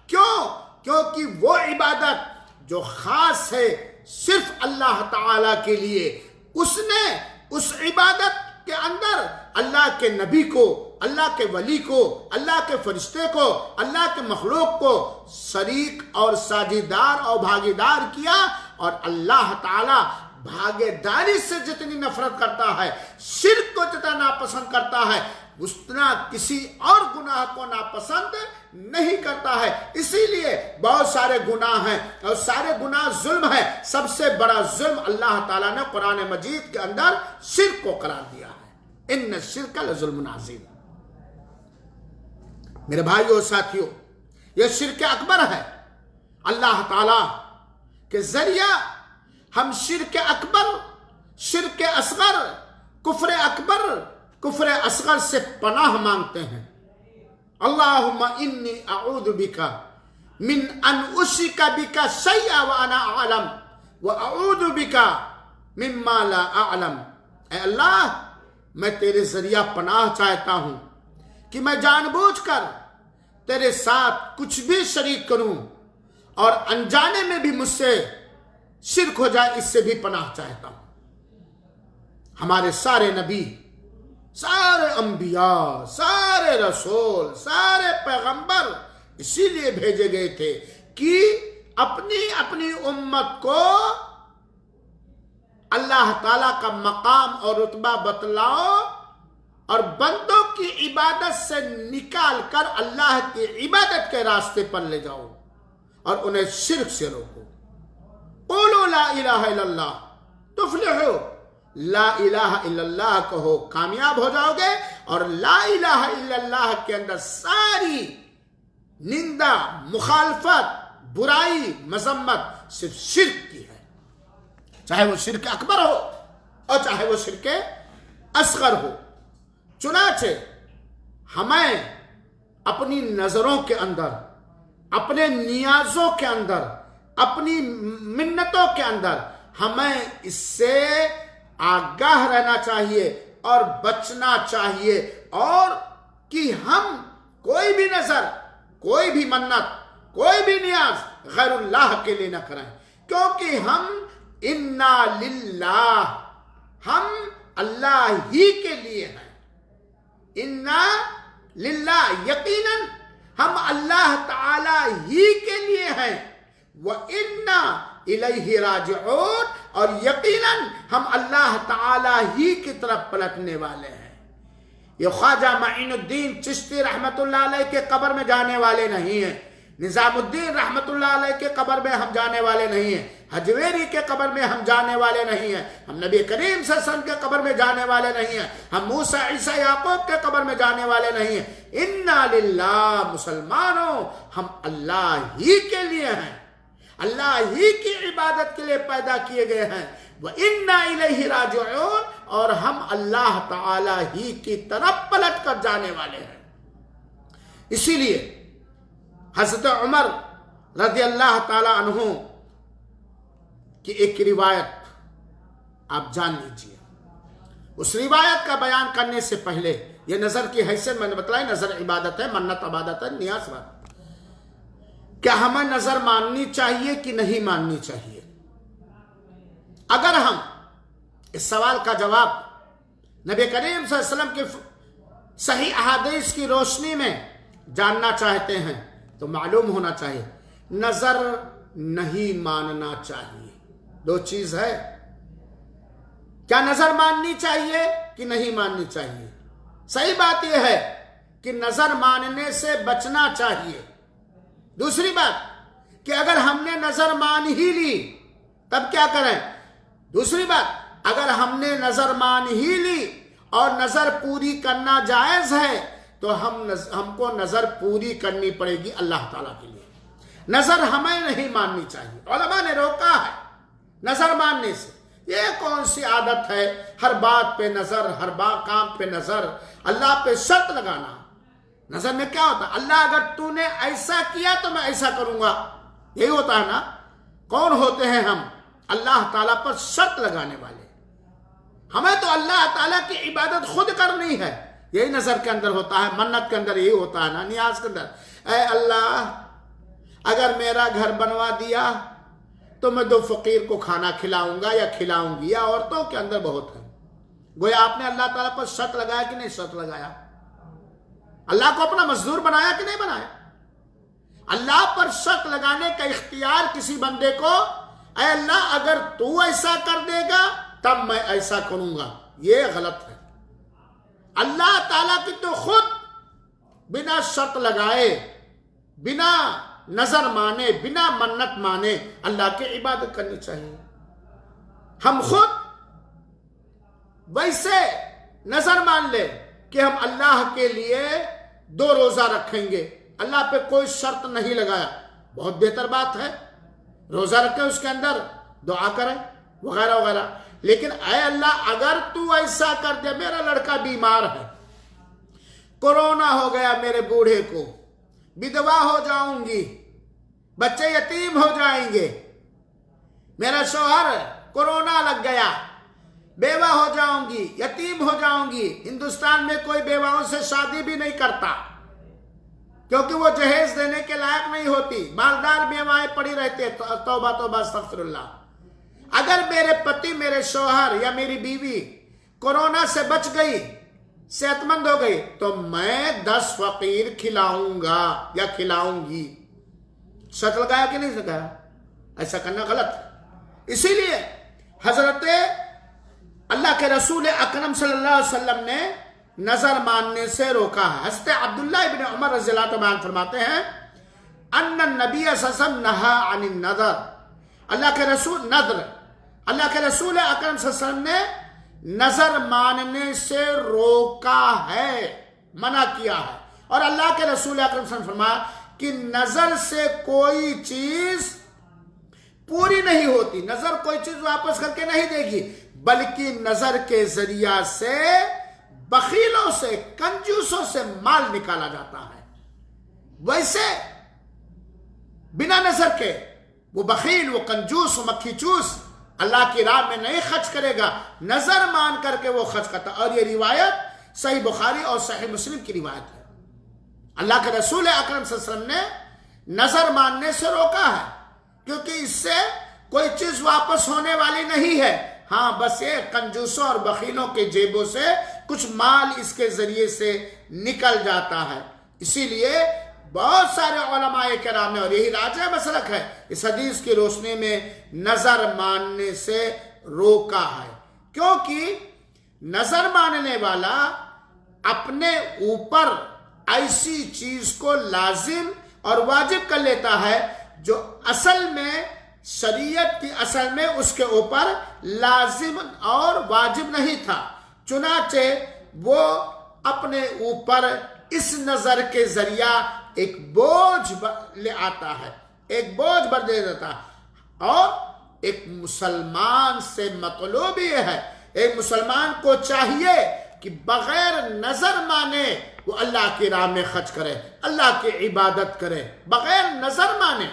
S1: क्यों? क्योंकि वो इबादत जो खास है सिर्फ अल्लाह ताला के लिए, उसने उस इबादत के अंदर अल्लाह के नबी को, अल्लाह के वली को, अल्लाह के फरिश्ते को, अल्लाह के मखलूक को शरीक और साझीदार और भागीदार किया। और अल्लाह ताला भागीदारी से जितनी नफरत करता है, शिर्क को जितना नापसंद करता है, उतना किसी और गुनाह को नापसंद नहीं करता है। इसीलिए बहुत सारे गुनाह हैं और सारे गुनाह जुल्म है। सबसे बड़ा जुल्म अल्लाह ताला ने कुरान मजीद के अंदर शिर्क को करार दिया है, इन्न शिर्क लजुल्मुन अज़ीम। मेरे भाइयों साथियों, यह शिर्क अकबर है। अल्लाह ताला के जरिया हम शिर्क अकबर, शिर्क असगर, कुफ्र अकबर, कुफ्र असगर से पनाह मांगते हैं। अल्लाहुम्मा इन्नी अऊदु बिका मिन अन उशिका बिका शैअ व अना अअलम व अऊदु बिका मिम्मा ला अअलम। ऐ अल्लाह, मैं तेरे जरिया पनाह चाहता हूं कि मैं जानबूझकर तेरे साथ कुछ भी शरीक करूं और अनजाने में भी मुझसे शिर्क हो जाए, इससे भी पनाह चाहता हूं। हमारे सारे नबी, सारे अंबिया, सारे रसूल, सारे पैगंबर इसीलिए भेजे गए थे कि अपनी अपनी उम्मत को अल्लाह ताला का मकाम और रुतबा बतलाओ और बंदों की इबादत से निकाल कर अल्लाह की इबादत के रास्ते पर ले जाओ और उन्हें शिर्क से रोको। क़ुलू ला इलाहा इल्लल्लाह तुफ्लिहू, ला इलाहा इल्लल्लाह कहो, कामयाब हो जाओगे। और ला इलाहा इल्लल्लाह के अंदर सारी निंदा, मुखालफत, बुराई, मजम्मत सिर्फ शिर्क की है, चाहे वो शिर्क अकबर हो और चाहे वो शिर्क असगर हो। चुनाचे हमें अपनी नजरों के अंदर, अपने नियाजों के अंदर, अपनी मिन्नतों के अंदर हमें इससे आगाह रहना चाहिए और बचना चाहिए, और कि हम कोई भी नजर, कोई भी मन्नत, कोई भी नियाज गैरुल्लाह के लिए न करें। क्योंकि हम इन्ना लिल्लाह, हम अल्लाह ही के लिए हैं। इन्ना लिल्लाह, यकीनन हम अल्लाह ताला ही के लिए हैं। व इन्ना इलैहि राजिऊन, और यकीनन हम अल्लाह ताला ही की तरफ पलटने वाले हैं। ये ख्वाजा माइनुद्दीन चिश्ती रहमतुल्लाह अलैह के कब्र में जाने वाले नहीं हैं, निजामुद्दीन रहमतुल्लाह अलैह के कब्र में हम जाने वाले नहीं हैं, हजवेरी के कब्र में हम जाने वाले नहीं हैं, हम नबी करीम सल्लल्लाहु अलैहि वसल्लम के कब्र में जाने वाले नहीं हैं, हम मूसा ईसा याकूब के कब्र में जाने वाले नहीं हैं। इन्ना लिल्लाह, मुसलमानों हम अल्लाह ही के लिए हैं, अल्लाह ही की इबादत के लिए पैदा किए गए हैं। व इन्ना इलैहि राजिऊन, और हम अल्लाह ताला ही की तरफ पलट कर जाने वाले हैं। इसीलिए हज़रत उमर रज़ी अल्लाह ताला अन्हु की एक रिवायत आप जान लीजिए। उस रिवायत का बयान करने से पहले यह नजर की हैसियत मैंने बताई, नजर इबादत है, मन्नत इबादत है, नियाज बात। क्या हमें नजर माननी चाहिए कि नहीं माननी चाहिए? अगर हम इस सवाल का जवाब नबी करीम सल्लल्लाहु अलैहि वसल्लम की सही अहादीस की रोशनी में जानना चाहते हैं तो मालूम होना चाहिए, नजर नहीं मानना चाहिए। दो चीज है, क्या नजर माननी चाहिए कि नहीं माननी चाहिए? सही बात यह है कि नजर मानने से बचना चाहिए। दूसरी बात कि अगर हमने नजर मान ही ली तब क्या करें? दूसरी बात, अगर हमने नजर मान ही ली और नजर पूरी करना जायज है तो हमको नजर पूरी करनी पड़ेगी अल्लाह ताला के लिए। नजर हमें नहीं माननी चाहिए। उलमा ने रोका है नजर मानने से। ये कौन सी आदत है, हर बात पे नजर, हर काम पे नजर, अल्लाह पे शर्त लगाना। नजर में क्या होता है? अल्लाह अगर तूने ऐसा किया तो मैं ऐसा करूंगा, यही होता है ना। कौन होते हैं हम? अल्लाह ताला पर शर्त लगाने वाले। हमें तो अल्लाह ताला की इबादत खुद करनी है, यही नजर के अंदर होता है, मन्नत के अंदर यही होता है ना, नियाज के अंदर। ऐ अल्लाह अगर मेरा घर बनवा दिया तो मैं 2 फकीर को खाना खिलाऊंगा या खिलाऊंगी। या औरतों के अंदर बहुत है। गोया आपने अल्लाह ताला पर शर्त लगाया कि नहीं शर्त लगाया? अल्लाह को अपना मजदूर बनाया कि नहीं बनाया? अल्लाह पर शर्त लगाने का इख्तियार किसी बंदे को, ऐ अल्लाह अगर तू ऐसा कर देगा तब मैं ऐसा करूंगा, ये गलत है। अल्लाह ताला की तो खुद बिना शर्त लगाए, बिना नजर माने, बिना मन्नत माने अल्लाह की इबादत करनी चाहिए। हम खुद वैसे नजर मान ले कि हम अल्लाह के लिए 2 रोजा रखेंगे, अल्लाह पे कोई शर्त नहीं लगाया, बहुत बेहतर बात है। रोजा रखें, उसके अंदर दुआ करें वगैरह वगैरह। लेकिन ऐ अल्लाह अगर तू ऐसा कर दे, मेरा लड़का बीमार है, कोरोना हो गया मेरे बूढ़े को, विधवा हो जाऊंगी, बच्चे यतीम हो जाएंगे, मेरा शौहर कोरोना लग गया, बेवा हो जाऊंगी, यतीम हो जाऊंगी। हिंदुस्तान में कोई बेवाओं से शादी भी नहीं करता क्योंकि वो जहेज देने के लायक नहीं होती, मालदार बेवाएं पड़ी रहते। तौबा तौबा अस्तगफिरुल्लाह। अगर मेरे पति, मेरे शौहर या मेरी बीवी कोरोना से बच गई, सेहतमंद हो गई, तो मैं 10 फकीर खिलाऊंगा या खिलाऊंगी। शर्त लगाया कि नहीं लगाया? ऐसा करना गलत है। इसीलिए हजरत अल्लाह के रसूल अकरम सल्लल्लाहु अलैहि वसल्लम ने नजर मानने से रोका है। हज़रत अब्दुल्लाह इब्न उमर रज़ियल्लाहु अन्हु फरमाते हैं, अन्ना नबी सल्लल्लाहु नहा अनिन नज़र, अल्लाह के रसूल अकरम सल्लल्लाहु अलैहि वसल्लम ने नजर मानने से रोका है, मना किया है। और अल्लाह के रसूल अकरम सल्लल्लाहु अलैहि वसल्लम फरमाया कि नजर से कोई चीज पूरी नहीं होती, नजर कोई चीज वापस करके नहीं देगी, बल्कि नजर के जरिया से बखीलों से, कंजूसों से माल निकाला जाता है। वैसे बिना नजर के वो बखील, वो कंजूस, वो मक्खी चूस अल्लाह की राह में नहीं खर्च करेगा, नजर मान करके वो खर्च करता। और ये रिवायत सही बुखारी और सही मुस्लिम की रिवायत है। अल्लाह के रसूल अकरम सल्लल्लाहु अलैहि वसल्लम ने नजर मानने से रोका है क्योंकि इससे कोई चीज वापस होने वाली नहीं है। हाँ, बस ये कंजूसों और बखीलों के जेबों से कुछ माल इसके जरिए से निकल जाता है। इसीलिए बहुत सारे उलमाए किराम ने, और यही राजा मसलक है, इस हदीस की रोशनी में नजर मानने से रोका है। क्योंकि नजर मानने वाला अपने ऊपर ऐसी चीज को लाजिम और वाजिब कर लेता है जो असल में शरीयत की असल में उसके ऊपर लाजिम और वाजिब नहीं था। चुनाचे वो अपने ऊपर इस नजर के जरिया एक बोझ ले आता है, एक बोझ भर दे देता है। और एक मुसलमान से मतलब ये है, एक मुसलमान को चाहिए कि बगैर नजर माने वो अल्लाह की राह में खर्च करे, अल्लाह की इबादत करे, बगैर नजर माने।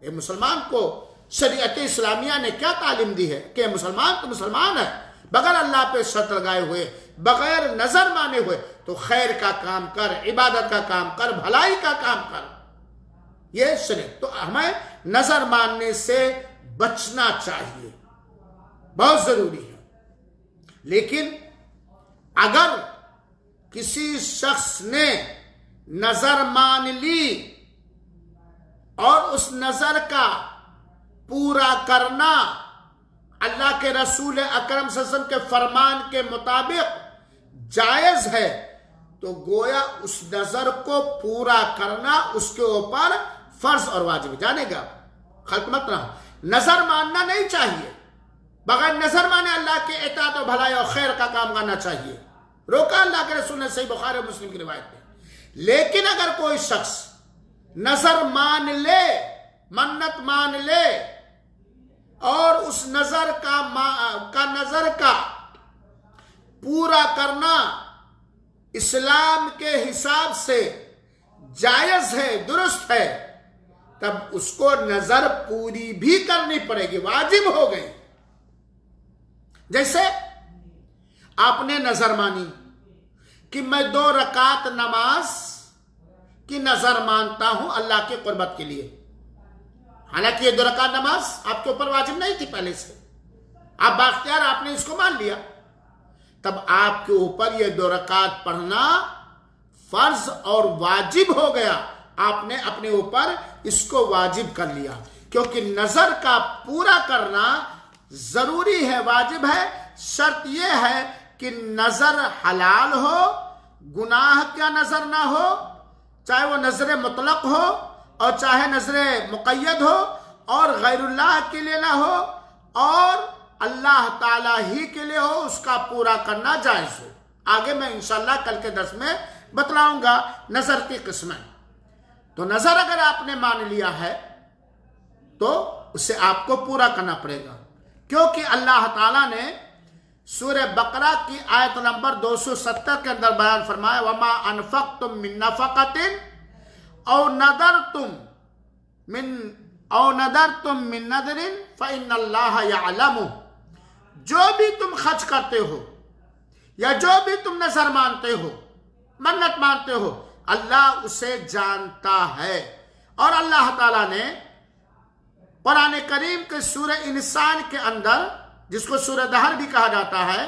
S1: एक मुसलमान को शरीयत इस्लामिया ने क्या तालीम दी है कि मुसलमान तो मुसलमान है, बगैर अल्लाह पे शर्त लगाए हुए, बगैर नजर माने हुए, तो खैर का काम कर, इबादत का काम कर, भलाई का काम कर, ये शरीयत। तो हमें नजर मानने से बचना चाहिए, बहुत जरूरी है। लेकिन अगर किसी शख्स ने नजर मान ली और उस नजर का पूरा करना अल्लाह के रसूल अकरम सल्लल्लाहु अलैहि वसल्लम के फरमान के मुताबिक जायज है, तो गोया उस नजर को पूरा करना उसके ऊपर फर्ज और वाजिब। जानेगा खल्क मत रहा, नजर मानना नहीं चाहिए, बगैर नजर माने अल्लाह के इताअत और भलाई और खैर का काम करना चाहिए, रोका अल्लाह के रसूल ने सही बुखारी और मुस्लिम की रिवायत में। लेकिन अगर कोई शख्स नजर मान ले, मन्नत मान ले और उस नजर का पूरा करना इस्लाम के हिसाब से जायज है, दुरुस्त है, तब उसको नजर पूरी भी करनी पड़ेगी, वाजिब हो गई। जैसे आपने नजर मानी कि मैं 2 रकात नमाज की नजर मानता हूं अल्लाह के कुर्बत के लिए, हालांकि ये 2 रकात नमाज आपके ऊपर वाजिब नहीं थी पहले से, आप बाख्तियार आपने इसको मान लिया, तब आपके ऊपर ये 2 रकात पढ़ना फर्ज और वाजिब हो गया। आपने अपने ऊपर इसको वाजिब कर लिया, क्योंकि नजर का पूरा करना जरूरी है, वाजिब है। शर्त यह है कि नजर हलाल हो, गुनाह का नजर ना हो, चाहे वो नजर मुतलक हो और चाहे नजर मुक़य्यद हो, और गैरुल्लाह के लिए ना हो और अल्लाह ताला ही के लिए हो, उसका पूरा करना जायज हो। आगे मैं इंशाल्लाह कल के दर्स में बतलाऊंगा नजर की किस्में। तो नजर अगर आपने मान लिया है तो उसे आपको पूरा करना पड़ेगा, क्योंकि अल्लाह ताला ने सूरह बकरा की आयत नंबर 270 के अंदर बयान फरमाया, वमा अनफक्तुम मिन नफक़तिन औ नदरतुम मिन नदरिन फ़इन्नल्लाह यअलमु। जो भी तुम खर्च करते हो या जो भी तुम नजर मानते हो, मन्नत मानते हो, अल्लाह उसे जानता है। और अल्लाह ताला ने कुरान करीम के सूरह इंसान के अंदर, जिसको सूरह दहर भी कहा जाता है,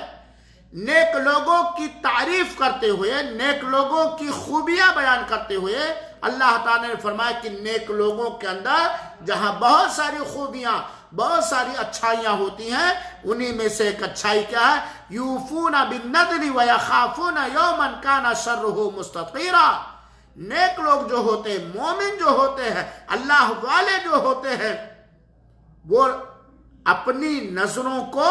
S1: नेक लोगों की तारीफ करते हुए, नेक लोगों की खूबियां बयान करते हुए अल्लाह ताला ने फरमाया कि नेक लोगों के अंदर जहां बहुत सारी खूबियां, बहुत सारी अच्छाइयां होती हैं, उन्हीं में से एक अच्छाई क्या है, यूफूना बिन्नदरी व यखाफूना यौमन काना शर्रुहु मुस्ततीरा। नेक लोग जो होते हैं, मोमिन जो होते हैं, अल्लाह वाले जो होते हैं, वो अपनी नजरों को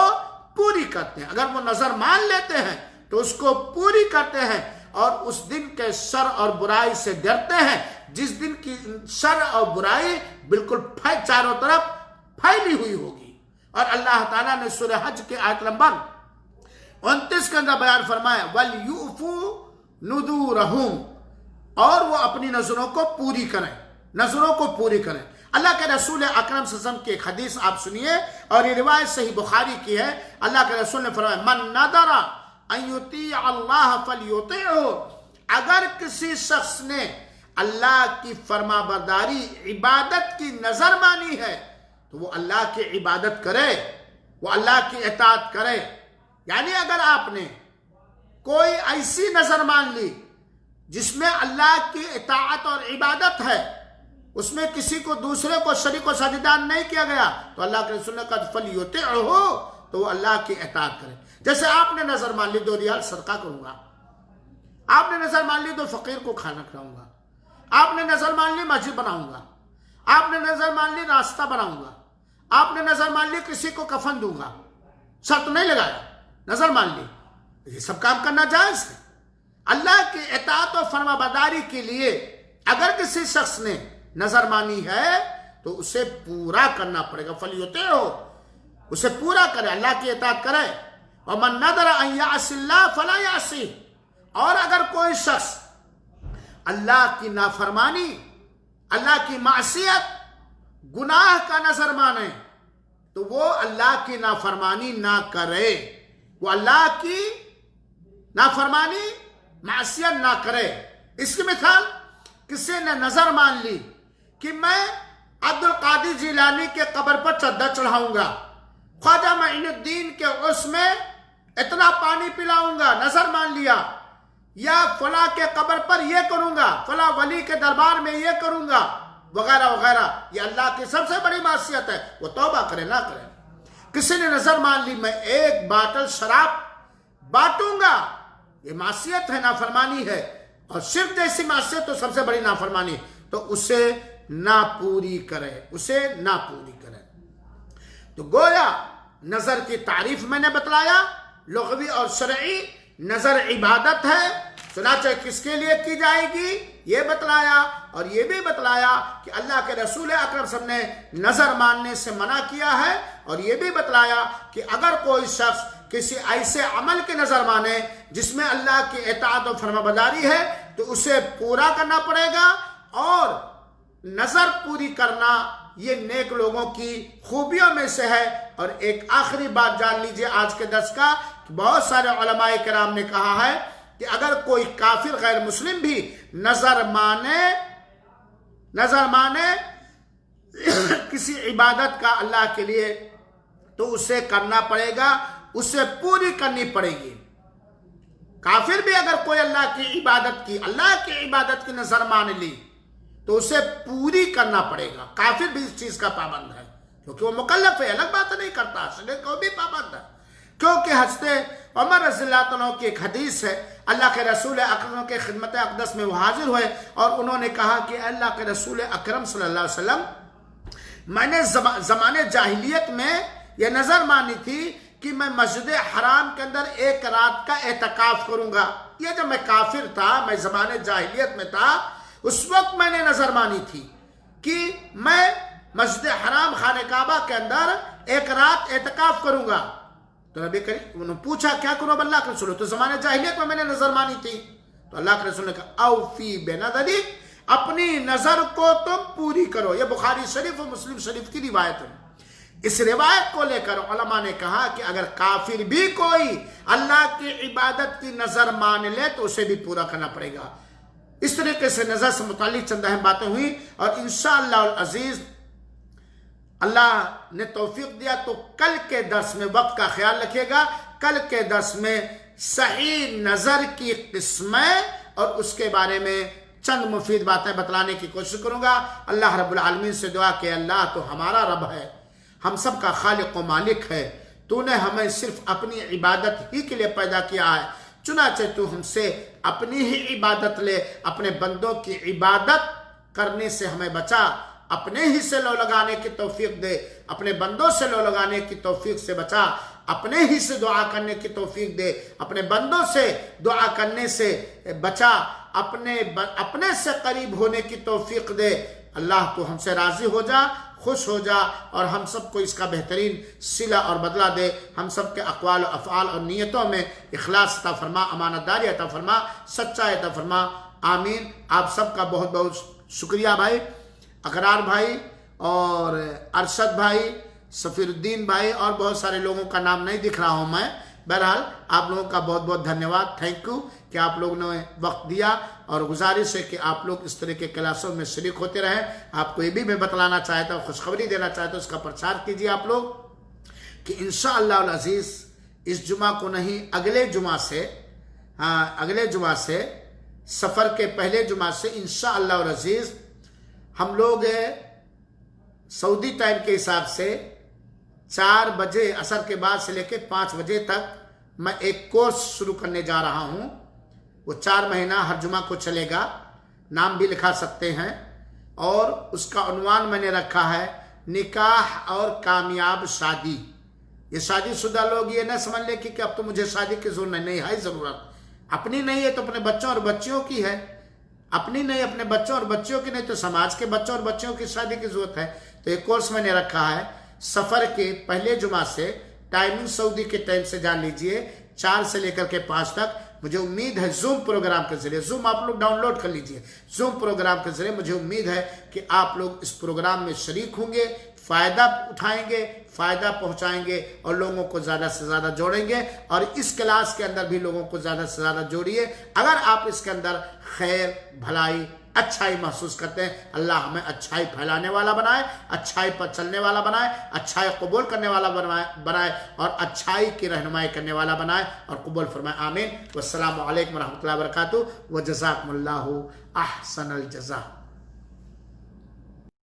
S1: पूरी करते हैं। अगर वो नजर मान लेते हैं तो उसको पूरी करते हैं और उस दिन के शर और बुराई से डरते हैं, जिस दिन की शर और बुराई बिल्कुल चारों तरफ फैली हुई होगी। और अल्लाह ताला ने सूरह हज के आयत नंबर 29 के अंदर बयान फरमाया, वल यूफू नुदूरहुम, और वो अपनी नजरों को पूरी करें, नजरों को पूरी करें। अल्लाह के रसूल अकरम सल्लल्लाहु अलैहि वसल्लम की एक हदीस आप सुनिए, और ये रिवायत सही बुखारी की है। अल्लाह के रसूल ने फरमाया, मन नदरा अन युती अल्लाह फलयुतिहु। अगर किसी शख्स ने अल्लाह की फरमाबरदारी, इबादत की नजर मानी है, तो वो अल्लाह की इबादत करे, वो अल्लाह की इताअत करे। यानी अगर आपने कोई ऐसी नजर मान ली जिसमें अल्लाह की इताअत और इबादत है, उसमें किसी को दूसरे को शरीक व साझेदार नहीं किया गया, तो अल्लाह के रसूल ने कहा फलयुतिहु, तो वो अल्लाह की इताअत करे। जैसे आपने नजर मान ली 2 रियाल सदका करूंगा, आपने नजर मान ली 2 फकीर को खाना खिलाऊंगा, आपने नजर मान ली मस्जिद बनाऊंगा, आपने नजर मान ली रास्ता बनाऊंगा, आपने नजर मान ली किसी को कफन दूंगा, शर्त नहीं लगाया, नजर मान ली, ये सब काम करना जायज है। अल्लाह की इताअत और फरमाबरदारी के लिए अगर किसी शख्स ने नजर मानी है तो उसे पूरा करना पड़ेगा। फलयुतिहु, उसे पूरा करे, अल्लाह की इताअत करे। और मन नदरा अन यासिल्लाह फला यासी, और अगर कोई शख्स अल्लाह की नाफरमानी, अल्लाह की मासियत, गुनाह का नजर माने, तो वो अल्लाह की नाफरमानी ना करे, वो अल्लाह की नाफरमानी, मासियत ना करे। इसकी मिसाल, किसी ने नजर मान ली कि मैं अब्दुल कादिर जिलानी के कब्र पर चद्दर चढ़ाऊंगा, ख्वाजा मोइनुद्दीन के उर्स में इतना पानी पिलाऊंगा, नजर मान लिया, या फला के कब्र पर ये करूंगा, फला वली के दरबार में ये करूंगा, वगैरह वगैरह, ये अल्लाह की सबसे बड़ी मासियत है। वो तौबा करे ना करे। किसी ने नजर मान ली मैं एक बाटल शराब बांटूंगा, ये मासियत है, नाफरमानी है, और शिर्क जैसी मासियत तो सबसे बड़ी नाफरमानी, तो उसे ना पूरी करे, उसे ना पूरी करे। तो गोया नजर की तारीफ मैंने बतलाया, लुग़वी और शरई। नजर इबादत है, चुनाचे किसके लिए की जाएगी ये बतलाया, और ये भी बतलाया कि अल्लाह के रसूल अकरम सल्लल्लाहु अलैहि वसल्लम ने नजर मानने से मना किया है, और ये भी बतलाया कि अगर कोई शख्स किसी ऐसे अमल की नजर माने जिसमें अल्लाह की इताअत और फरमाबरदारी है तो उसे पूरा करना पड़ेगा, और नजर पूरी करना ये नेक लोगों की खूबियों में से है। और एक आखिरी बात जान लीजिए आज के दर्स का, बहुत सारे उलमाए किराम ने कहा है कि अगर कोई काफिर गैर मुस्लिम भी नजर माने किसी इबादत का अल्लाह के लिए, तो उसे करना पड़ेगा, उसे पूरी करनी पड़ेगी। काफिर भी अगर कोई अल्लाह की इबादत की नजर मान ली तो उसे पूरी करना पड़ेगा। काफिर भी इस चीज का पाबंद है, क्योंकि वो मुकल्लफ है, अलग बात नहीं करता, को भी पाबंद है। क्योंकि हज़रत उमर रज़ियल्लाहु अन्हु की एक हदीस है, अल्लाह के रसूल अकरम के खिदमत अक़दस में वो हाजिर हुए और उन्होंने कहा कि अल्लाह के रसूल अकरम सल्लल्लाहु अलैहि वसल्लम, मैंने ज़माने जाहिलियत में यह नजर मानी थी कि मैं मस्जिद हराम के अंदर एक रात का एतकाफ करूंगा। ये जब मैं काफिर था, मैं ज़माने जाहिलियत में था, उस वक्त मैंने नजर मानी थी कि मैं मस्जिद हराम खाने काबा के अंदर एक रात एतकाफ करूंगा। तो नबी करीम उन्होंने पूछा क्या करूं अल्लाह के रसूल, तो ज़माने जाहिलियत में मैंने नजर मानी थी। तो अल्लाह के रसूल ने कहा औफी बेनज़री, अपनी नजर को तुम पूरी करो। यह बुखारी शरीफ और मुस्लिम शरीफ की रिवायत है। इस रिवायत को लेकर उलमा ने कहा कि अगर काफिर भी कोई अल्लाह की इबादत की नजर मान ले तो उसे भी पूरा करना पड़ेगा। इस तरीके से नजर से मुतालिक चंद अहम बातें हुई, और इंशाअल्लाह अजीज अल्लाह ने तौफीक दिया तो कल के दर्स में, वक्त का ख्याल रखिएगा, कल के दर्स में सही नजर की किस्में और उसके बारे में चंद मुफीद बातें बतलाने की कोशिश करूंगा। अल्लाह रब्बुल आलमीन से दुआ कि अल्लाह तो हमारा रब है, हम सब का खालिक व मालिक है, तूने हमें सिर्फ अपनी इबादत ही के लिए पैदा किया है, चुनाचे तू हमसे अपनी ही इबादत ले, अपने बंदों की इबादत करने से हमें बचा, अपने ही से लो लगाने की तौफीक दे, अपने बंदों से लो लगाने की तौफीक से बचा, अपने ही से दुआ करने की तौफीक दे, अपने बंदों से दुआ करने से बचा, अपने से करीब होने की तौफीक दे। अल्लाह तो हमसे राजी हो जा, खुश हो जा, और हम सबको इसका बेहतरीन सिला और बदला दे। हम सब के अक़वाल और अफ़आल और नियतों में इखलास अता फरमा, अमानतदारी अता फरमा, सच्चाई अता फरमा। आमीन। आप सबका बहुत बहुत शुक्रिया भाई, अकरार भाई और अरशद भाई, सफ़ीरुद्दीन भाई, और बहुत सारे लोगों का नाम नहीं दिख रहा हूँ मैं। बहरहाल आप लोगों का बहुत बहुत धन्यवाद, थैंक यू कि आप लोगों ने वक्त दिया, और गुजारिश है कि आप लोग इस तरह के क्लासों में शरीक होते रहें। आपको ये भी मैं बतलाना चाहता हूँ, खुशखबरी देना चाहता हूँ, उसका प्रचार कीजिए आप लोग कि इंशाअल्लाह अल अज़ीज़ इस जुमा को नहीं, अगले जुमा से सफ़र के पहले जुमा से इंशाअल्लाह अल अज़ीज़ हम लोग सऊदी टाइम के हिसाब से 4 बजे असर के बाद से लेकर 5 बजे तक मैं एक कोर्स शुरू करने जा रहा हूँ। वो 4 महीना हर जुमा को चलेगा, नाम भी लिखा सकते हैं, और उसका उन्वान मैंने रखा है निकाह और कामयाब शादी। ये शादीशुदा लोग ये ना समझ ले कि अब तो मुझे शादी की जरूरत नहीं है, ज़रूरत अपनी नहीं है तो अपने बच्चों और बच्चियों की है, अपनी नहीं अपने बच्चों और बच्चियों की नहीं तो समाज के बच्चों और बच्चियों की शादी की जरूरत है। तो एक कोर्स मैंने रखा है सफर के पहले जुमा से, टाइमिंग सऊदी के टाइम से जान लीजिए 4 से लेकर के 5 तक। मुझे उम्मीद है जूम प्रोग्राम के जरिए, जूम आप लोग डाउनलोड कर लीजिए, जूम प्रोग्राम के जरिए मुझे उम्मीद है कि आप लोग इस प्रोग्राम में शरीक होंगे, फायदा उठाएंगे, फायदा पहुंचाएंगे और लोगों को ज्यादा से ज्यादा जोड़ेंगे। और इस क्लास के अंदर भी लोगों को ज्यादा से ज्यादा जोड़िए। अगर आप इसके अंदर खैर, भलाई, अच्छाई महसूस करते हैं। अल्लाह हमें अच्छाई फैलाने वाला बनाए, अच्छाई पर चलने वाला बनाए, अच्छाई कबूल करने वाला बनाए और अच्छाई की रहनुमाई करने वाला बनाए और कबूल फरमाए। आमीन। वस्सलामु अलैकुम रहमतुल्लाहि व बरकातुहू व जज़ाकुमुल्लाहु अहसनल जज़ा।